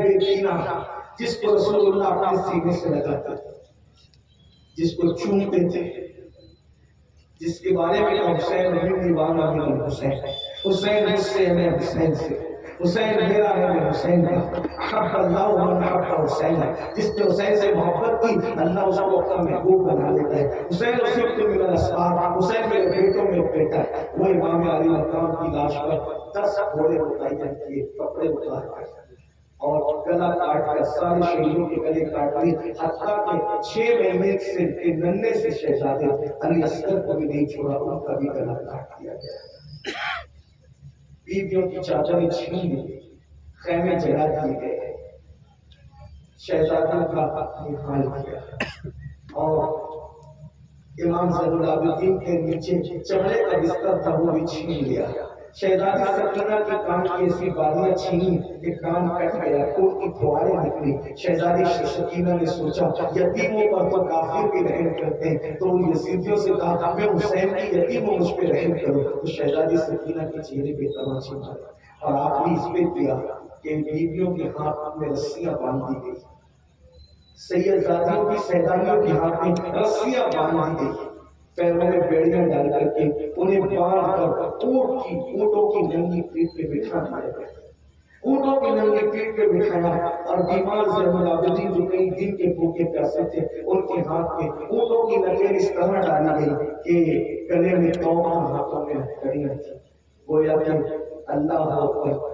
بے کینہ جس کو رسول اللہ اپنے سینے سے لگاتے تھے، جس کو چومتے تھے، جس کے بارے میں حسین دیوانہ من حسین، حسین مجھ سے ہے، میں حسین سے، حسین میرا ہے، میں حسین کا، حب اللہ من حب حسین، جس نے حسین سے محبت کی اللہ اس کو اپنا محبوب بنا لیتا ہے۔ حسین اسی کے میرا اسباب، حسین میرے بیٹوں میں ایک بیٹا ہے۔ وہ امام علی مقام کی لاش پر 10 گھوڑے اٹھائی جاتی ہے، کپڑے اتار کر اور گلا کاٹ کر سارے شہیدوں کے گلے کاٹ دی، حتیٰ کہ 6 مہینے سے ننھے سے شہزادے علی اصغر کو بھی نہیں چھوڑا، ان کا بھی گلا کاٹ دیا گیا۔ بیویوں کی چادریں چھین لی، خیمے جلا دیے گئے، شہزادی کا نکال کیا اور امام زین العابدین کے نیچے چمڑے کا بستر تھا وہ بھی چھین لیا. شہزادی سکینہ کے کان کی ایسی بالیاں چھینی کہ کان کٹ گیا, خون کی پھواریں نکلی. شہزادی سکینہ نے سوچا یتیموں پر تو کافر بھی رحم کرتے ہیں, تو ان یزیدیوں سے کہا میں حسین کی یتیموں مجھ پہ رحم کرو. تو شہزادی سکینہ کے چہرے پہ تماچے مارے اور آخری اس پہ کیا کہ بیویوں کے ہاتھ میں رسیاں باندھ دی گئی, سیدزادیوں کی سیدانیوں کے ہاتھ میں رسیاں باندھ دی گئی, پیروں میں بیڑیاں ڈال کر کے انہیں باندھ کر اونٹوں کی ننگی پیٹھ پہ بٹھا دیا گیا. اونٹوں کی ننگی پیٹھ پہ بٹھایا اور بیمار زین العابدین جو کئی دن کے بھوکے پیاسے تھے ان کے ہاتھ میں اونٹوں کی نکیر اس طرح ڈالی گئی کہ گلے میں تومہ, ہاتھوں میں ہتھکڑیاں تھیں. گویا کہ اللہ اکبر,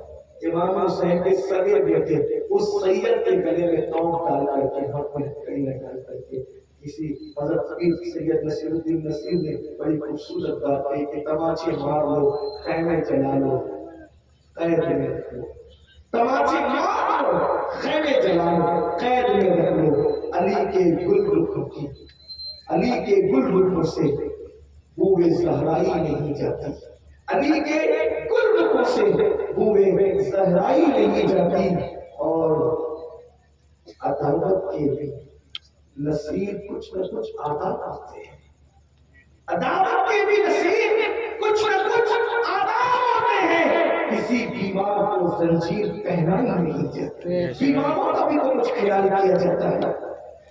امام حسین کے سگے بیٹے اس سید کے گلے میں توم ڈال کر کے, ہاتھ میں ہتھکڑیاں ڈال کر کے کسی حضرت پیر سید نصیر الدین نصیر نے بڑی خوبصورت بات کہی کہ تماچے مار لو, خیمے جلا لو, قید میں رکھ لو. تماچے مار لو, خیمے جلا لو, قید میں رکھ لو. علی کے گل رخ کی, علی کے گل رخ سے بوئے زہرائی نہیں جاتی, علی کے گل رخ سے بوئے زہرائی نہیں جاتی. اور عداوت کے بھی نصیر کچھ نہ کچھ آدھا کرتے ہیں, عداوت کے بھی نصیر کچھ نہ کچھ آدھا ہوتے ہیں. کسی بیمار کو زنجیر پہنانا نہیں چاہتے, بیماروں کا بھی تو کچھ خیال کیا جاتا ہے.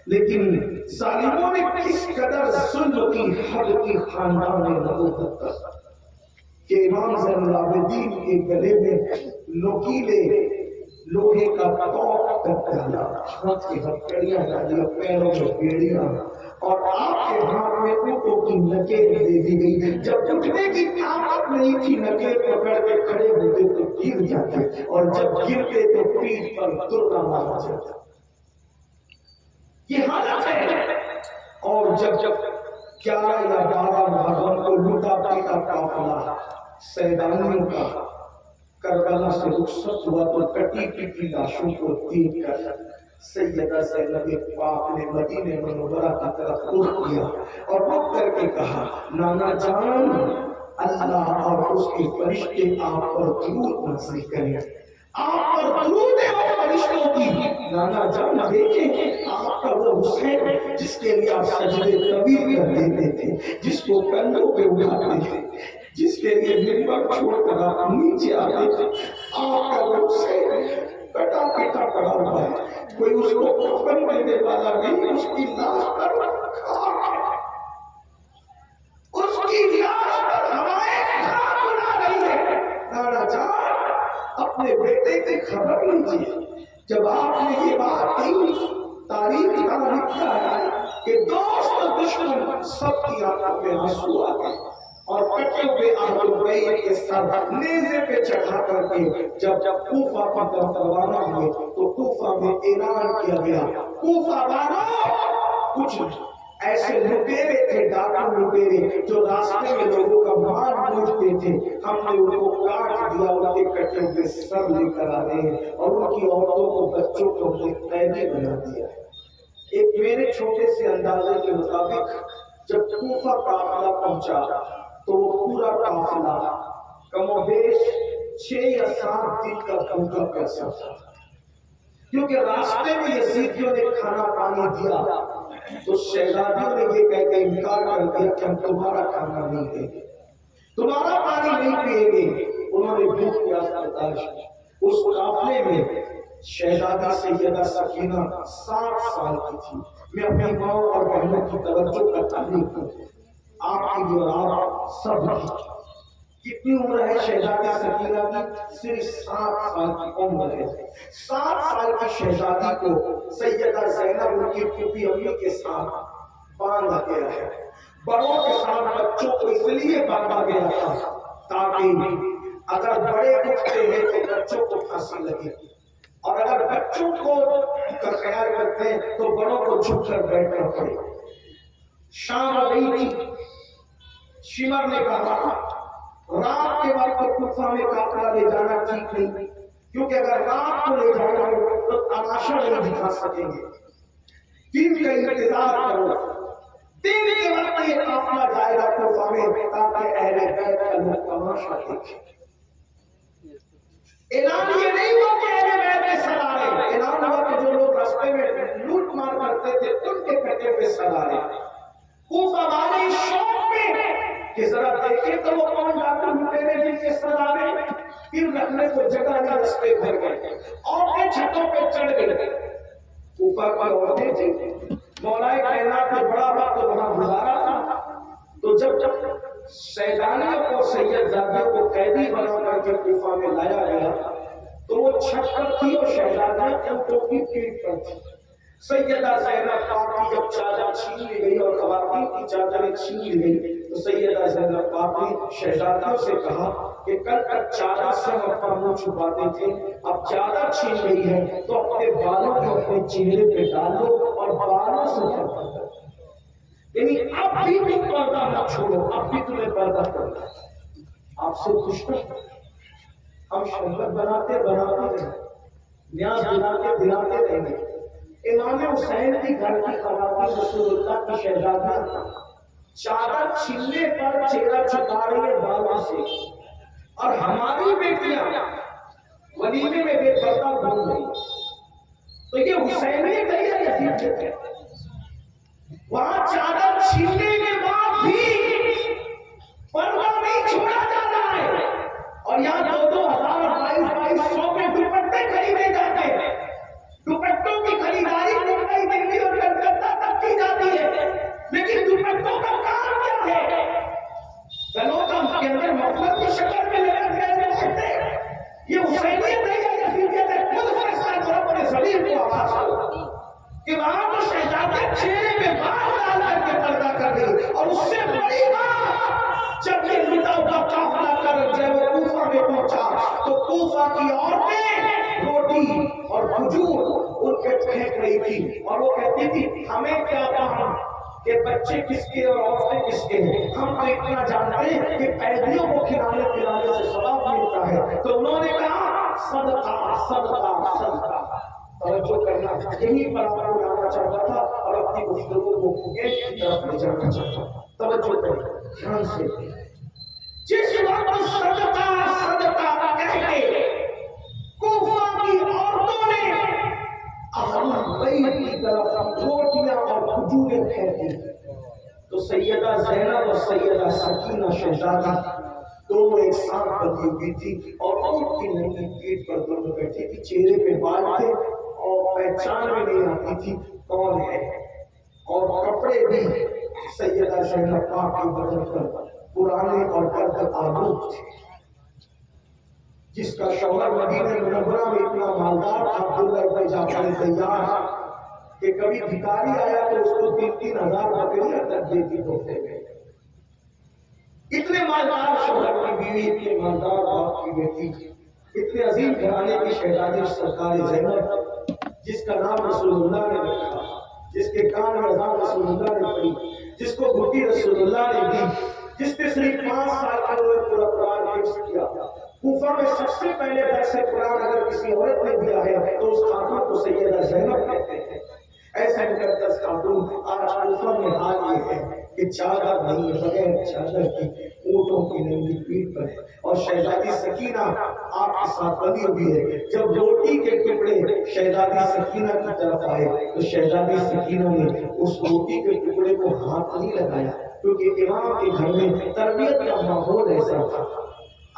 لیکن ظالموں نے کس قدر ظلم کی حد کی خاندان نبوت تک کہ امام زین العابدین کے گلے میں نوکیلے لوہے کا توق تک ڈالا, ہاتھ کی ہتھکڑیاں ڈالی, پیروں میں بیڑیاں, اور آپ کے ہاتھ میں اونٹوں کی نکیر دے دی گئی. جب اٹھنے کی طاقت نہیں تھی نکیر پکڑ کے کھڑے ہوتے تو گر جاتے, اور جب گرتے تو پیٹھ پر درنا مارا جاتا. یہ حالت ہے. اور جب 11 یا 12 محرم کو لوٹا پیٹا قافلہ سیدانیوں کا کربلا سے رخصت ہوا تو کٹی پٹی لاشوں کو دیکھ کر سیدہ زینب پاک نے مدینہ منورہ کی طرف رخ کیا اور رخ کر کے کہا نانا جان, اللہ اور اس کے فرشتے آپ پر درود نازل کریں, آپ پر درود ہے وہ فرشتوں کی. نانا جان دیکھیں آپ کا وہ حسین جس کے لیے آپ سجدے طویل کر دیتے تھے, جس کو کندھوں پہ اٹھاتے تھے, جس کے لیے منبر چھوڑ کر آپ نیچے آتے تھے, آپ کا وہ حسین کٹا پیٹا پڑا ہوا ہے, کوئی اس کو کفن دینے والا نہیں, اس کی لاش پر خاک ہے, اس کی لاش پر ہوائیں خاک اڑا رہی ہے. نانا جان اپنے بیٹے کی خبر لیجیے. جب آپ نے یہ بات کہی تاریخ کا لکھا ہے کہ دوست دشمن سب کی آنکھوں میں آنسو آ گئے اور کٹے ہوئے اہل بیت کے سر نیزے پہ چڑھا کر کے جب کوفہ کی طرف روانہ ہوئے تو کوفہ میں اعلان کیا گیا, کوفہ والوں کچھ ایسے لٹیرے تھے, ڈاکو لٹیرے جو راستے میں لوگوں کا مال لوٹتے تھے, ہم نے ان کو کاٹ دیا, ان کے کٹے ہوئے سر لے کر آ رہے ہیں اور ان کی عورتوں کو بچوں کو قیدی بنا دیا. ایک میرے چھوٹے سے اندازے کے مطابق جب کوفہ قافلہ پہنچا تو وہ پورا قافلہ کم و بیش 6 یا 7 دن کا بھوکا پیاسا تھا, کیونکہ راستے میں یزیدیوں نے کھانا پانی دیا تو شہزادیوں نے یہ کہہ کے انکار کر دیا کہ ہم تمہارا کھانا نہیں دیں گے, تمہارا پانی نہیں پیئیں گے. انہوں نے بھوک پیاس برداشت کی. اس قافلے میں شہزادی سیدہ سکینہ 7 سال کی تھی. میں اپنی ماں اور بہنوں کی توجہ کا تعلیم کروں, آپ کی جو آپ سب کی کتنی عمر ہے شہزادی سکینہ کی؟ صرف 7 سال کی عمر ہے. 7 سال کی شہزادی کو سیدہ زینب ان کی پھوپھی امی کے ساتھ باندھا گیا ہے. بڑوں کے ساتھ بچوں کو اس لیے باندھا گیا تھا تاکہ اگر بڑے اٹھتے ہیں تو بچوں کو پھانسی لگے, اور اگر بچوں کو کا خیال کرتے ہیں تو بڑوں کو جھک کر بیٹھنا پڑے. شام ہو گئی تھی, شمر نے کہا رات کے وقت کوفہ میں قافلہ لے جانا ٹھیک نہیں, کیونکہ اگر رات کو لے جاؤ گے تو تماشا نہیں دکھا سکیں گے. دن کا انتظار کرو. دن کے وقت یہ قافلہ جائے گا کوفہ میں تاکہ اہل بیت کا لوگ تماشا دیکھیں. اعلان یہ نہیں ہوا کہ اہل بیت کے سلارے، اعلان ہوا کہ جو لوگ راستے میں لوٹ مار کرتے تھے ان کے کٹے ہوئے سلارے. کوفہ والے شوق میں کہ ذرا دیکھیں تو وہ کون ڈاکو لٹیرے جن کے سلارے. پھر رکھنے کو جگہ نہیں، راستے بھر گئے، عورتیں چھتوں پہ چڑھ گئی. کوفہ کی عورتیں تھیں، مولا کائنات نے بڑا وقت وہاں گزارا تھا. تو جب شیطانیوں کو سید زادیوں کو قیدی بنا کر کے کوفہ میں لایا گیا تو وہ چھت پر تھی اور شہزادیاں اونٹوں کی پیٹھ پر تھی. سیدہ زینب پاک کی جب چادر چھین لی گئی اور خواتین کی چادریں چھین لی گئی تو سیدہ زینب پاک نے شہزادیوں سے کہا کہ کل تک چادر سے ہم اپنا منہ چھپاتے تھے، اب چادر چھین گئی ہے تو اپنے بالوں کو اپنے چہرے پہ ڈالو اور بالوں سے پردہ کرو. یعنی اب بھی تم پردہ نہ چھوڑو، اب بھی تمہیں پردہ کرنا ہے. آپ سے خوش نہیں، ہم شربت بناتے رہیں، نیاز دلاتے رہیں گے. امام حسین کی گھر کی خواتین رسول اللہ کی شہزادیاں چادر چھیننے پر چہرہ چھپا رہی ہے بالوں سے، اور ہماری بیٹیاں ولیمے میں بے پردہ گھوم رہی. تو یہ حسینیت ہے یا یزیدیت ہے؟ وہاں چادر چھیننے کے بعد بھی پردہ نہیں چھوڑا جا رہا ہے، اور یہاں 2,000 2,200 کے دوپٹے خریدے جاتے ہیں. دوپٹوں کی خریداری ممبئی، دلی اور کلکتہ تک کی جاتی ہے، لیکن دوپٹوں کا کام کیا ہے؟ گلوں کا کے اندر مفلت کی شکل میں لگا گئے. یہ حسینیت ہے یا یزیدیت ہے؟ خود فیصلہ کرو. اپنے ضمیر کو آواز کرو کہ وہاں تو شہزادی چہرے پہ بال ڈال کر کے پردہ کر گئی، اور اس سے بڑی بات جب یہ لٹا ہوا قافلہ کر جب وہ کوفہ میں پہنچا تو کوفہ کی عورتیں روٹی اور کھجور ان پہ پھینک رہی تھی، اور وہ کہتی تھی ہمیں کیا کہا کہ بچے کس کے اور عورتیں کس کے ہیں، ہم تو اتنا جانتے ہیں کہ قیدیوں کو کھلانے پلانے سے ثواب ملتا ہے. تو انہوں نے کہا صدقہ صدقہ صدقہ. توجہ کرنا، یہی پر آپ کو لانا چاہتا تھا اور اپنی گفتگو کو ایک کی طرف لے جانا چاہتا تھا. توجہ کریں دھیان سے. جس وقت صدقہ صدقہ کہہ کے کوفہ کی عورتوں نے اہل بیت کی طرف روٹیاں اور کھجوریں پھینکی تو سیدہ زینب اور سیدہ سکینہ شہزادی دونوں ایک ساتھ بدی ہوئی تھی، اور اونٹ کی ننگی پیٹھ پر دونوں بیٹھی تھی. چہرے پہ بال تھے اور پہچان میں نہیں آتی تھی کون ہے، اور کپڑے بھی سیدہ زینب پاک کے بدن پر پرانے اور گرد آلود تھے. جس کا شوہر مدینہ منورہ میں اتنا مالدار تھا، عبداللہ ابن جعفر طیار، کہ کبھی بھکاری آیا تو اس کو 3,000 بکریاں تک دیتی تحفے میں. اتنے مالدار شوہر کی بیوی، اتنے مالدار باپ کی بیٹی، اتنے عظیم گھرانے کی شہزادی سرکار زینب، جس کا نام رسول اللہ نے رکھا، جس کے کان میں اذان رسول اللہ نے پڑھی، جس کو گھٹی رسول اللہ نے دی، جس نے صرف 5 سال کا پورا قرآن حفظ کیا. کوفہ میں سب سے پہلے درس قرآن اگر کسی عورت نے دیا ہے تو اس خاتون کو سیدہ زینب کہتے ہیں. ایسے مقدس خاتون آج کوفہ میں حال یہ ہے کہ چادر نہیں ہے، بغیر چادر کی اونٹوں کی ننگی پیٹھ پر ہے. اور شہزادی سکینہ آپ کے ساتھ بندھی ہوئی ہے. جب روٹی کے ٹکڑے شہزادی سکینہ کی طرف آئے تو شہزادی سکینہ نے اس روٹی کے ٹکڑے کو ہاتھ نہیں لگایا، کیونکہ امام کے گھر میں تربیت کا ماحول ایسا تھا.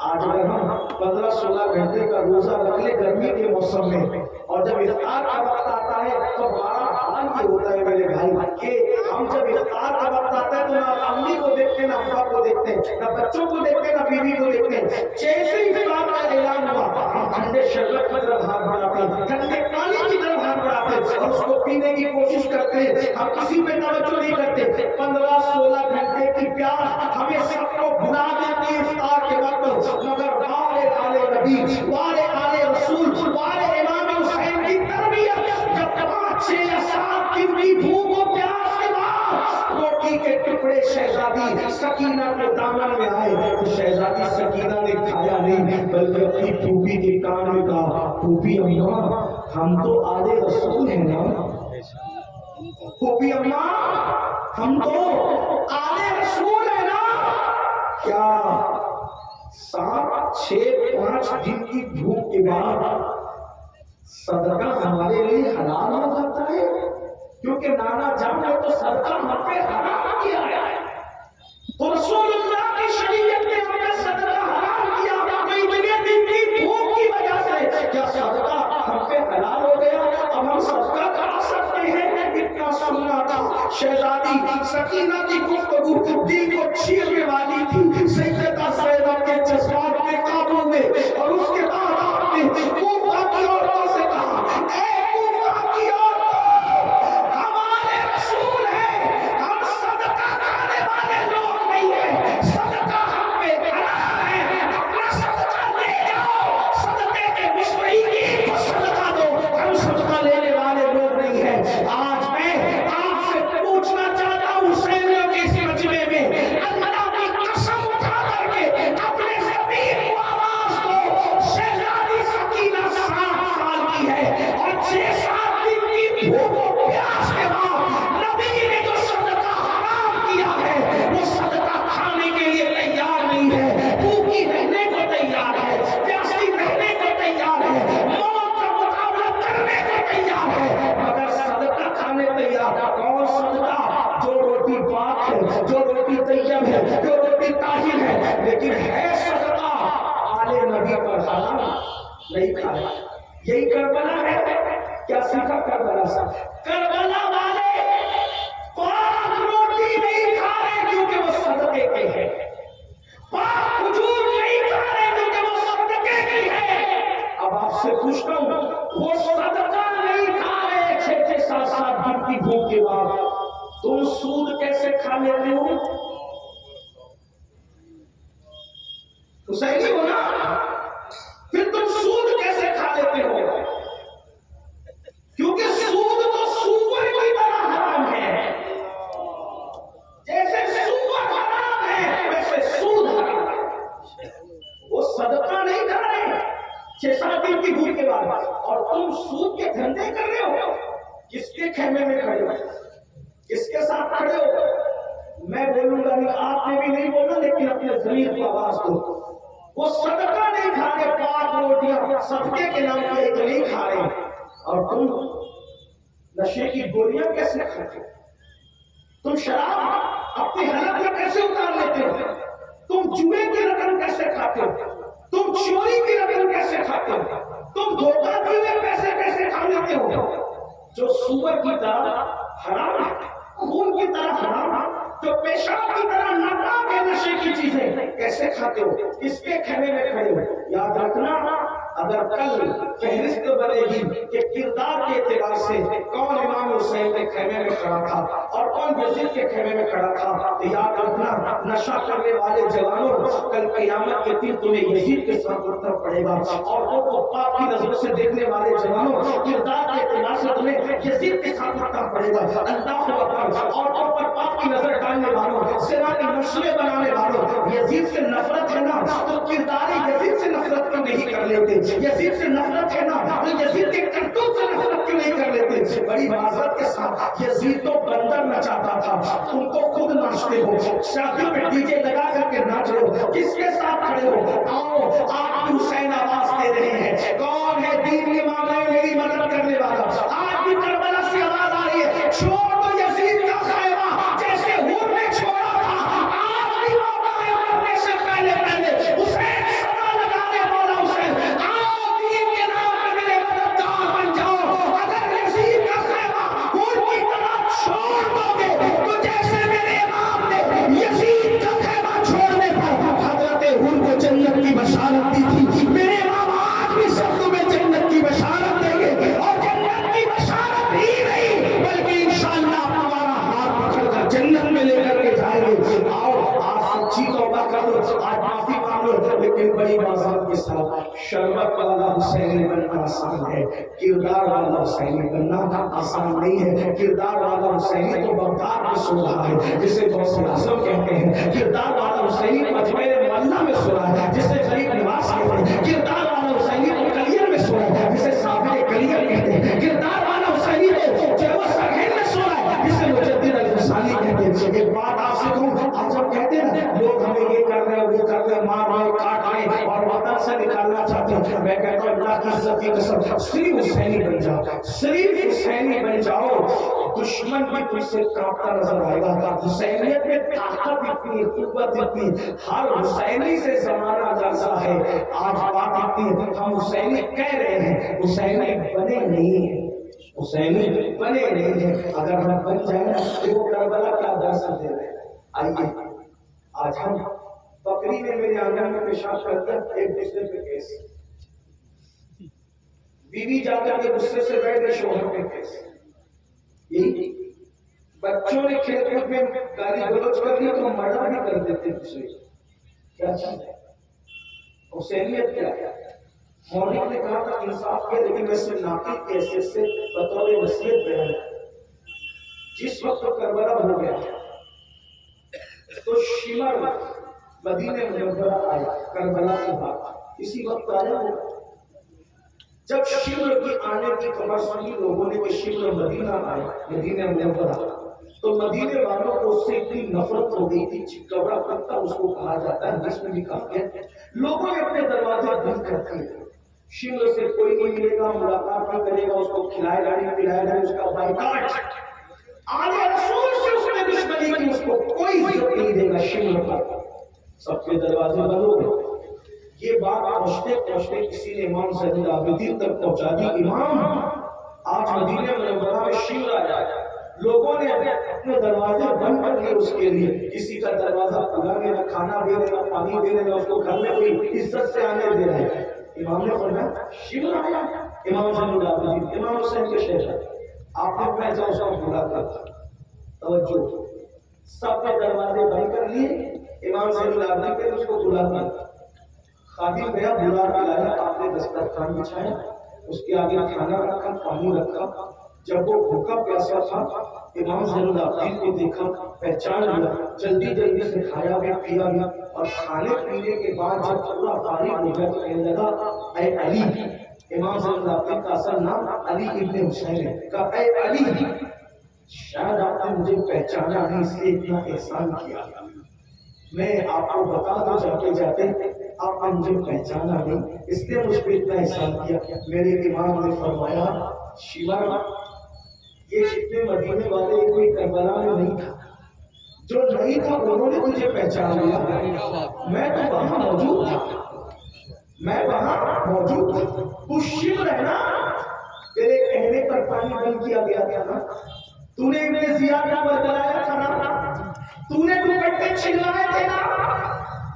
آج اگر ہم 15-16 گھنٹے کا روزہ رکھ لیں گرمی کے موسم میں، اور جب افطار کا وقت آتا ہے تو ہمارا حال یہ ہوتا ہے میرے بھائی کہ ہم جب افطار کا وقت آتا ہے تو نہ امی کو دیکھتے ہیں، نہ ابا کو دیکھتے ہیں، نہ بچوں کو دیکھتے ہیں، نہ بیوی کو دیکھتے ہیں. جیسے ہی افطار کا اعلان ہوا ہم ٹھنڈے شربت کی طرف ہاتھ بڑھاتے ہیں، ٹھنڈے پانی کی طرف ہاتھ بڑھاتے ہیں اور اس کو پینے کی کوشش کرتے ہیں. ہم کسی پہ توجہ نہیں کرتے. 15-16 گھنٹے کی پیاس ہمیں سب کو بھلا دیتی ہے افطار کے وقت. مگر وارے آلے نبی، وارے آلے رسول، وارے امام حسین کی تربیت جب 5-6 یا 7 دن کی بھوک و پیاس کے بعد روٹی کے ٹکڑے شہزادی سکینہ کے دامن میں آئے تو شہزادی سکینہ نے کھایا نہیں، بلکہ اپنی پھوپھی کے کان میں کہا پھوپھی اماں ہم تو آلے رسول ہیں نا، پھوپھی اماں ہم تو آلے رسول ہیں نا، کیا 7 6 5 دن کی بھوک کے بعد صدقہ ہمارے لیے حلال ہو جاتا ہے؟ کیونکہ نانا جان نے تو صدقہ ہم پہ حرام کیا ہے، تو رسول اللہ کی شریعت نے ہم پہ صدقہ حرام کیا، اتنے دن کی بھوک کی وجہ سے کیا صدقہ ہم پہ حلال ہو گیا؟ اب ہم صدقہ کرا سکتے ہیں؟ اتنا سننا تھا۔ شہزادی سکینہ کی گفتگو دل کو چیرنے والی تھی، سیدہ زینب کے جذبات کے قابو میں، اور اس کے بعد آپ نے کوفہ کی عورتوں سے کہا اے کوفہ کی عورتوں، ہمارے رسول ہیں، ہم صدقہ کھانے والے لوگ نہیں ہیں، صدقہ ہم پہ حرام ہے، اپنا صدقہ لے جاؤ، صدقے کے مستحقین کو صدقہ دو، ہم صدقہ لینے والے لوگ نہیں ہیں۔ آج میں آپ سے پوچھنا چاہتا ہوں حسینیوں کے اس مجمع میں اللہ کی قسم اٹھا کر کے اپنے ضمیر کو آواز دو، شہزادی سکینہ 7 سال کی ہے اور 6-7 دن کی بھوک و پیاس کے بعد نبی نے جو صدقہ حرام کیا ہے وہ صدقہ کھانے کے لیے تیار نہیں ہے، بھوکی رہنے کو تیار ہے، پیاسی رہنے کو تیار ہے، موت کا مقابلہ کرنے کو تیار ہے، مگر صدقہ کھانے تیار۔ کون صدقہ؟ جو روٹی پاک ہے، جو روٹی طیب ہے، جو روٹی طاہر ہے، لیکن ہے صدقہ آلے نبی پر حرام نہیں کھائے۔ یہی کربلا ہے، کیا سیکھا کربلا سے؟ کربلا والے پاک روٹی نہیں کھا رہے کیونکہ وہ صدقے کے ہیں، پاک کھجور نہیں کھا رہے کیونکہ وہ صدقے کی ہے۔ اب آپ سے پوچھتا ہوں، وہ صدقہ نہیں کھا رہے 6-7 دن کی بھوک کے بعد، تم سود کیسے کھا لیتے ہو؟ حسینی ہو نا، پھر تم سود کیسے کھا لیتے ہو؟ کیونکہ سود تو سور کی طرح حرام ہے، جیسے سور حرام ہے ویسے سود حرام ہے۔ وہ صدقہ نہیں کر رہے 6-7 دن کی بھوک کے بعد، اور تم سود کے دھندے کر رہے ہو۔ کس کے خیمے میں کھڑے ہو؟ کس کے ساتھ کھڑے ہو؟ میں بولوں گا نہیں، آپ نے بھی نہیں بولنا، لیکن اپنے ضمیر کو آواز دو۔ وہ صدقہ نہیں کھا رہے، پاک روٹیاں صدقے کے نام پہ ایک نہیں کھا رہے، اور تم نشے کی گولیاں کیسے کھاتے ہو؟ تم شراب اپنی حلق میں کیسے اتار لیتے ہو؟ تم جوئے کی رقم کیسے کھاتے ہو؟ تم چوری کی رقم کیسے کھاتے ہو؟ تم دھوکہ دیے پیسے کیسے کھا لیتے ہو؟ جو سور کی طرح حرام ہے، خون کی طرح حرام ہے، جو پیشاب کی طرح ناپاک ہے نشے کی چیزیں کیسے کھاتے ہو؟ اس کے خیمے میں کھڑے ہو۔ یاد رکھنا، اگر کل فہرست بنے گی کہ کردار کے اعتبار سے کون امام حسین کے خیمے میں کھڑا تھا اور کون یزید کے خیمے میں کھڑا تھا، تو یاد رکھنا نشہ کرنے والے جوانوں، کل قیامت کے دن تمہیں یزید کے ساتھ اٹھنا پڑے گا، اور وہ پاک کی نظر سے دیکھنے والے جوانوں، کردار کے اعتبار سے تمہیں یزید کے ساتھ اٹھنا پڑے گا۔ اللہ اکبر۔ عورتوں پر پاک کی نظر ڈالنے والوں، زنا کی نسلیں بنانے والوں، یزید سے نفرت ہے نا تو کردار یزید سے نفرت کیوں نہیں کر لیتے؟ یزید سے نفرت ہے نا تو یزید کے کرتوت سے نفرت کیوں نہیں کر لیتے؟ بڑی معذرت کے ساتھ، یزید تو بندر نچاتا تھا، تم تو خود ناچتے ہو، شادیوں میں ڈی جے لگا کر کے ناچ رہے ہو، کس کے ساتھ کھڑے ہو؟ آؤ آپ حسین آواز دے رہے ہیں، کون ہے دین کے معاملے میں میری مدد کرنے والا؟ آج بھی کربلا سے آواز آ رہی ہے، چھوڑ دو یزید کا خیمہ، جیسے ہور نے چھوڑا تھا، آج بھی موقع ہے مرنے سے پہلے حسین صدا لگانے والا حسین، آؤ دین کے نام پہ میرے مددگار بن جاؤ۔ اگر یزید کا خیمہ ہور کی طرح چھوڑ دو گے تو جیسے میرے امام نے یزید کا خیمہ چھوڑنے پر حضرت ہور کو جنت کی بشارت دی تھی، میرے امام آج بھی سب تمہیں جنت کی بشارت دیں گے، اور جنت کی بشارت ہی نہیں بلکہ انشاءاللہ تمہارا ہاتھ پکڑ کر جنت میں لے کر کے جائیں گے۔ آؤ آج سچی توبہ کر لو، آج معافی مانگ لو، لیکن بڑی معذرت کے ساتھ شربت والا حسینی بننا آسان ہے، کردار والا حسینی بننا آسان نہیں ہے۔ کردار والا حسینی تو بغداد میں سو رہا ہے، جسے غوث اعظم کہتے ہیں، کردار والا حسینی مجمع کربلا میں سنا ہے، جسے غریب نواز کہتے ہیں، کردار والا حسینی تو کلیئر میں سنا ہے جسے صابر کلیئر کہتے ہیں، کردار والا حسینی تو جو وہ سرحد میں سنا ہے جسے مجدد الفسانی کہتے ہیں۔ ایک بات آپ سے کہوں، آج ہم کہتے ہیں لوگ ہمیں یہ کر رہے ہیں وہ کر رہے ہیں، مار رہے کاٹ رہے اور وطن سے نکالنا چاہتے ہیں، میں کہتا ہوں اللہ کی عزت کی قسم صرف حسینی بن جاؤ، صرف حسینی بن جاؤ، دشمن بھی تجھ سے کانپتا نظر آئے گا۔ حسینیت میں طاقت اتنی، قوت اتنی، ہر حسینی سے زمانہ لرزا ہے۔ آج بات اتنی ہے، ہم حسینی کہہ رہے ہیں، حسینی بنے نہیں ہیں، حسینی بنے نہیں ہیں۔ اگر ہم بن جائیں تو وہ کربلا کا درس دے رہے ہیں۔ آئیے آج ہم بکری نے میرے آنگن میں پیشاب کر دیا، ایک دوسرے پہ کیس، بیوی جا کر کے غصے سے بیٹھ گئے، شوہر پہ کیس، یہی بچوں نے کھیل کود میں گالی گلوچ کر دی تو مرڈر بھی کر دیتے دوسرے۔ کیا چیز ہے حسینیت؟ کیا ہے؟ مولوی نے کہا تھا انصاف کے، لیکن ویسے ناقد کی حیثیت سے بطور وصیت بیان ہے۔ جس وقت کربلا ہو گیا تو شمر مدینہ منورہ آیا، کربلا کے بعد اسی وقت آیا وہ۔ جب شمر کی آنے کی خبر سنی لوگوں نے کہ شمر مدینہ آیا، مدینہ منورہ، تو مدینے والوں کو اس سے اتنی نفرت ہو گئی تھی، چکورا پتہ اس کو کہا جاتا ہے، جس میں بھی کہا گیا، لوگوں نے اپنے دروازے بند کر دیے، شمر سے کوئی نہیں ملے گا، ملاقات نہیں کرے گا، اس کو کھلائے گا نہیں پلائے گا، اس کا بائیکاٹ، آنے رسول سے اس نے دشمنی کی، اس کو کوئی عزت نہیں دے گا شمر پر۔ سب کے دروازے بند ہو گئے۔ یہ بات پہنچتے پہنچتے کسی نے امام زین العابدین تک پہنچا دی، امام آج مدینہ منورہ میں شمر آیا، لوگوں نے اپنے دروازے بند کر دیے اس کے لیے، کسی کا دروازہ کھلا نہیں، نہ کھانا دے رہے، نہ پانی دے رہے، نہ اس کو گھر میں کوئی عزت سے آنے دے رہے۔ امام نے فرمایا شمر آیا، امام زین العابدین امام حسین کے شہر، آپ نے پہنچا اس کو بلا کر، توجہ، سب کے دروازے بند کر لیے، امام زین العابدین نے اس کو بلا کر، خادم گیا بلا کے لایا، آپ نے دسترخوان بچھایا، اس کے آگے کھانا رکھا، پانی رکھا، جب وہ بھوکا پیاسا تھا، امام زین العابدین کو دیکھا، پہچان لیا، جلدی جلدی سے کھایا بھی پیا بھی، اور کھانے پینے کے بعد جب پورا فارغ ہو گیا تو کہنے لگا اے علی، امام زین العابدین کا اصل نام علی ابن حسین ہے، کہا اے علی، شاید آپ نے مجھے پہچانا نہیں، اس لیے اتنا احسان کیا، میں آپ کو بتا دوں جاتے جاتے آپ نے مجھے پہچانا نہیں، اس لیے مجھ پہ اتنا احسان کیا۔ میرے امام نے فرمایا شیوا، یہ جتنے مدینے والے کوئی کربلا میں نہیں تھا، جو نہیں تھا انہوں نے مجھے پہچان لیا، میں تو وہاں موجود تھا، میں وہاں موجود تھا، تو شمر ہے نا، تیرے کہنے پر پانی بند کیا گیا تھا نا، تو نے انہیں زیادہ بردلایا تھا نا، تو نے دوپٹے چھلائے تھے نا،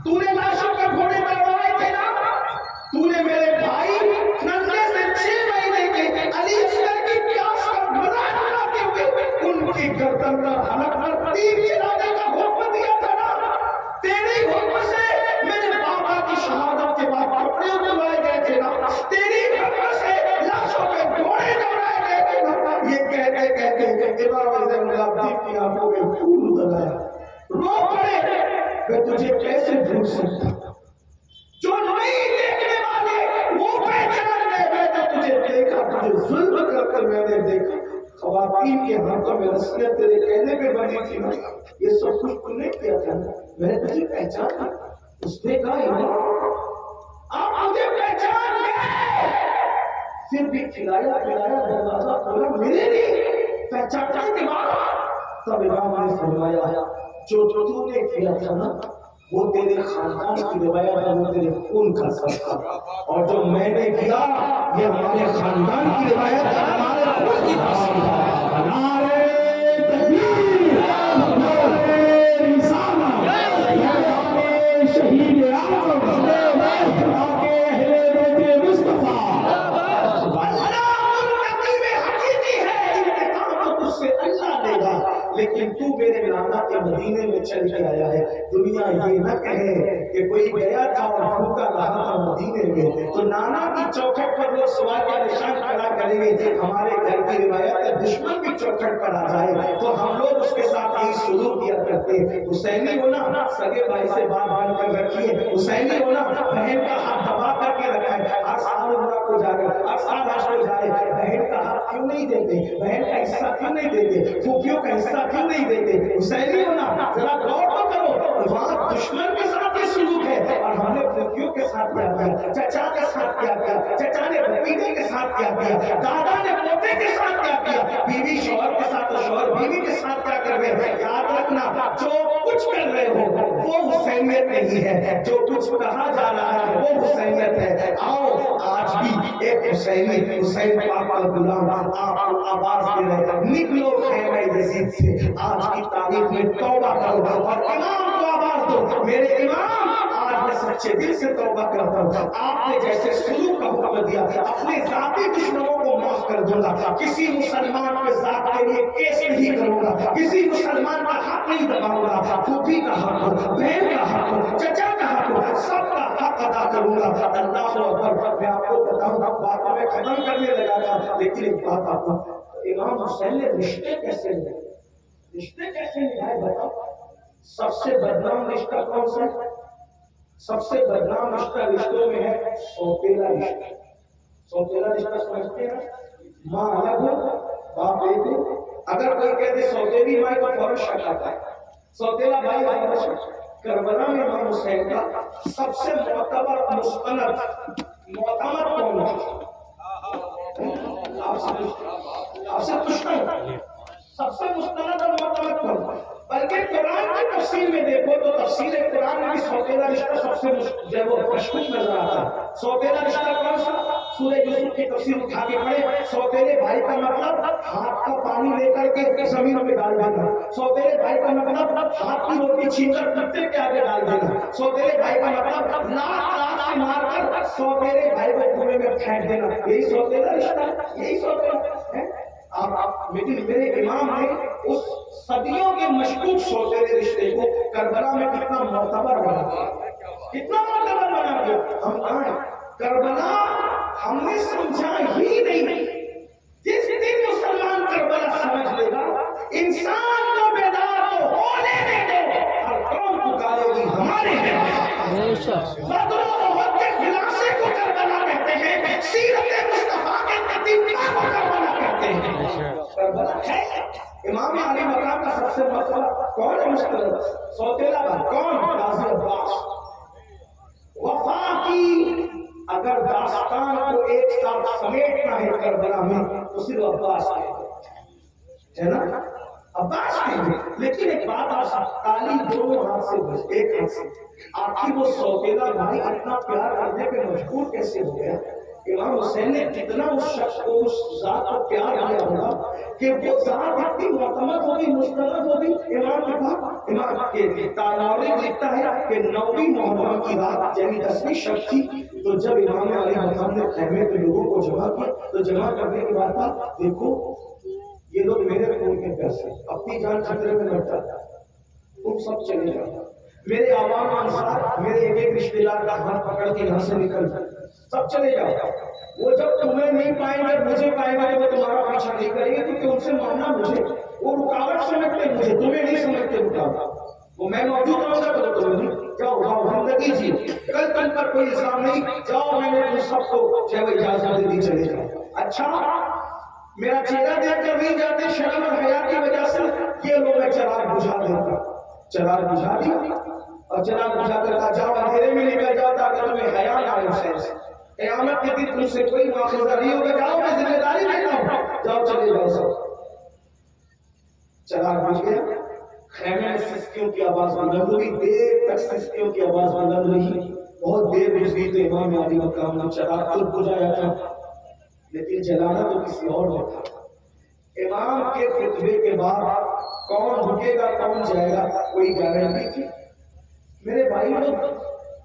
تو نے لاشوں پر گھوڑے دوڑائے تھے نا، تو نے میرے بھائی ننھے سے 6 مہینے کے علی اصغر کی پیاس کا مذاق اڑاتے ہوئے ان کی گردن پر حلق پر تیر چلانے کا حکم دیا تھا نا، تیری حکم سے میرے بابا کی شہادت کے بعد کپڑے اتروائے گئے تھے نا، تیری حکم سے لاشوں پہ گھوڑے دوڑائے گئے تھے نا۔ یہ کہتے کہتے امام زین العابدین کی آنکھوں میں خون اتر آیا، رو پڑے، میں تجھے کیسے بھول سکتا، جو نہیں دیکھنے والے وہ پہچان گئے، میں نے تجھے دیکھا، تجھے ظلم کر کر میں نے دیکھا، خواتین کے ہاتھوں میں رسیاں تیرے کہنے پہ بندھی تھی نا، یہ سب کچھ تم نے کیا تھا، میں نے تجھے پہچانا۔ اس نے کہا امام آپ مجھے پہچان گئے، پھر بھی کھلایا پلایا، دروازہ کھولا، میرے لیے پہچانا امام۔ تب امام نے فرمایا جو تو نے کیا تھا نا وہ تیرے خاندان کی روایت ہے، وہ تیرے خون کا صدقہ، اور جو میں نے کیا یہ ہمارے خاندان کی روایت ہے، ہمارے خون کی قسم ہے۔ نعرہ تکبیر، نعرہ رسالت، نعرہ شہید اعظم، جناب اہل بیت مصطفیٰ۔ لیکن تو میرے نانا کے مدینے میں چل کے آیا ہے، دنیا یہ نہ کہے کہ کوئی گیا تھا اور بھوکا رہا تھا مدینے میں، تو نانا کی چوکھٹ پر لوگ سوال کا نشان کھڑا کریں گے، ہمارے گھر کی روایت ہے دشمن بھی چوکھٹ پر آ جائے تو ہم لوگ اس کے ساتھ یہی سلوک کیا کرتے کرتے ہیں. حسینی ہونا سگے بھائی سے بات بن کر رکھیے. حسینی ہونا بہن کا ہاتھ دبا کر کے رکھا ہے. ہر سال عمرہ کو جا رہے, ہر سال حج کو جا رہے, بہن کا ہاتھ کیوں نہیں دیتے, بہن کا حصہ کیوں نہیں دیتے, پھوپھیوں کا حصہ کیوں نہیں دیتے. حسینی ہونا ذرا غور تو کرو, وہاں دشمن کے ساتھ یہ سلوک ہے اور ہم نے پھوپھیوں کے ساتھ کیا کیا, چچا کے ساتھ کیا کیا, چچا نے بھتیجے کے ساتھ کیا کیا, دادا نے پوتے کے ساتھ کیا کیا, بیوی شوہر کے ساتھ, شوہر بیوی کے ساتھ کیا کر رہے ہیں. یاد رکھنا جو کچھ کر رہے ہو وہ حسینیت نہیں ہے, جو کچھ کہا جا رہا ہے وہ حسینیت ہے. آؤ آج بھی ایک حسینی, حسین پاک کا غلام آپ کو آواز دے رہے ہیں, نکلو خیمہ یزید سے, آج کی تاریخ میں توبہ کرو اور امام کو آواز دو, میرے امام آج میں سچے دل سے توبہ کرتا ہوں, آپ نے جیسے سلوک کا حکم دیا اپنے ذاتی دشمنوں کو معاف کر دوں گا, کسی مسلمان کے ذات کے لیے کیس نہیں کروں گا, کسی مسلمان کا حق نہیں دباؤں گا, پھوپھی کا حق ہو, بہن کا حق ہو, چچا کا حق ہو, سب کا حق ادا کروں گا. اللہ اکبر. میں آپ کو بتاؤں باتوں میں ختم کرنے لگا تھا, لیکن ایک بات آپ کو, امام حسین نے رشتے کیسے نبھائے, رشتے کیسے نبھائے بتاؤ. سب سے بدنام رشتہ کون سا ہے, سب سے بدنام رشتہ رشتوں میں ہے سوتیلا رشتہ. سوتیلا رشتہ سمجھتے ہیں, ماں الگ ہو باپ ایک ہو. اگر کوئی کہتے سوتیلی ماں کو فوراً شک آتا ہے, سوتیلا بھائی فوراً شک. کربلا میں امام حسین کا سب سے معتبر مستند معتمد کون ہے, آپ سے پوچھتا ہوں سب سے مستند اور معتمد کون. بلکہ قرآن کی تفسیر میں دیکھو تو تفسیر قرآن میں بھی سوتیلا رشتہ سب سے مشکوک نظر آتا ہے. سوتیلا رشتہ کون سا, سورہ یوسف کی تفسیر اٹھا کے پڑھے, سوتیلے بھائی کا مطلب ہاتھ کا پانی لے کر کے زمین پہ ڈال دینا, سوتیلے بھائی کا مطلب ہاتھ کی روٹی چھین کر کتے کے آگے ڈال دینا, سوتیلے بھائی کا مطلب لاکھ سے مار کر سوتیلے بھائی کو کنویں میں پھینک دینا. یہی سوتیلا رشتہ, یہی سوتیلا ہے. لیکن میرے امام نے اس صدیوں کے مشکوک سوتیلے رشتے کو کربلا میں کتنا معتبر بنا دیا, کتنا معتبر بنا دیا. ہم آئے کربلا ہم نے سمجھا ہی نہیں. جس دن مسلمان کربلا سمجھ لے گا, انسان کو بیدار تو ہونے دے دو, ہر قوم پکارے گی ہمارے بدر و احد کے خلاصے کو کربلا کہتے ہیں, سیرت مصطفیٰ کے تتمہ کو کربلا کہتے ہیں. کربلا ہے امام علی مقام کا سب سے مرتبہ کون ہے مستند, سوتیلا بھائی کون, غازی عباس. وفا کی اگر داستان کو ایک ساتھ سمیٹنا ہے کربلا میں تو صرف عباس ہے نا, عباس کے. لیکن ایک بات آپ تالی دونوں ہاتھ سے بج, ایک ہاتھ سے, آخر وہ سوتیلا بھائی اتنا پیار کرنے پہ مجبور کیسے ہو گیا. امام حسین نے کتنا اس شخص کو, اس ذات کو پیار دیا ہوگا کہ وہ ذات اتنی معتمد ہوگی, مستند ہوگی. امام کے بعد امام کے تاریخ لکھتا ہے کہ 9ویں محرم کی رات یعنی 10ویں شب تھی, تو جب امام علی مقام نے خیمے پہ لوگوں کو جمع کیا تو جمع کرنے کے بعد کہا دیکھو یہ لوگ میرے خون کے پیسے, اپنی جان خطرے میں لڑتا تھا, تم سب چلے جاؤ. میرے عوام انصار میرے ایک ایک رشتے دار کا ہاتھ پکڑ کے یہاں سے نکل سب چلے جاؤ. وہ جب تمہیں نہیں پائیں گے مجھے پائیں گے وہ تمہارا پیچھا نہیں کریں گے, کیونکہ ان سے ماننا مجھے, وہ رکاوٹ سمجھتے مجھے, تمہیں نہیں سمجھتے رکاوٹ. وہ میں موجود رہوں گا تو تمہیں نہیں, جاؤ جاؤ زندگی جی, کل تم پر کوئی الزام نہیں, جاؤ میں نے تم سب کو جو اجازت دے دی چلے جاؤ. اچھا میرا چہرہ دیکھ کر نہیں جاتے شرم اور حیا کی وجہ سے, یہ لوگ میں چراغ بجھا دیتا, چراغ بجھا دیا اور چراغ بجھا کر کہا جاؤ اندھیرے میں نکل جاؤ تاکہ تمہیں حیا نہ آئے حسین سے. قیامت کے دن تم سے کوئی مواخذہ نہیں ہوگا, جاؤ میں ذمہ داری لیتا ہوں, جاؤ چلے جاؤ سب. چراغ بجھ گیا, خیمے میں سسکیوں کی آواز بلند ہوئی, دیر تک سسکیوں کی آواز بلند رہی, بہت دیر گزری تو امام علی مقام نے چراغ خود بجھایا تھا, لیکن جلانا تو کسی اور نے تھا. امام کے خطبے کے بعد کون رکے گا کون جائے گا کوئی گارنٹی تھی. میرے بھائی لوگ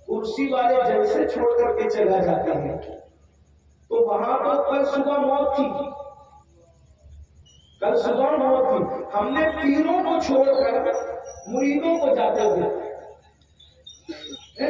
کرسی والے جلسے چھوڑ کر کے چلا جاتے ہیں, تو وہاں تو کل صبح موت تھی, کل صبح موت تھی. ہم نے پیروں کو چھوڑ کر مریدوں کو جاتے ہوئے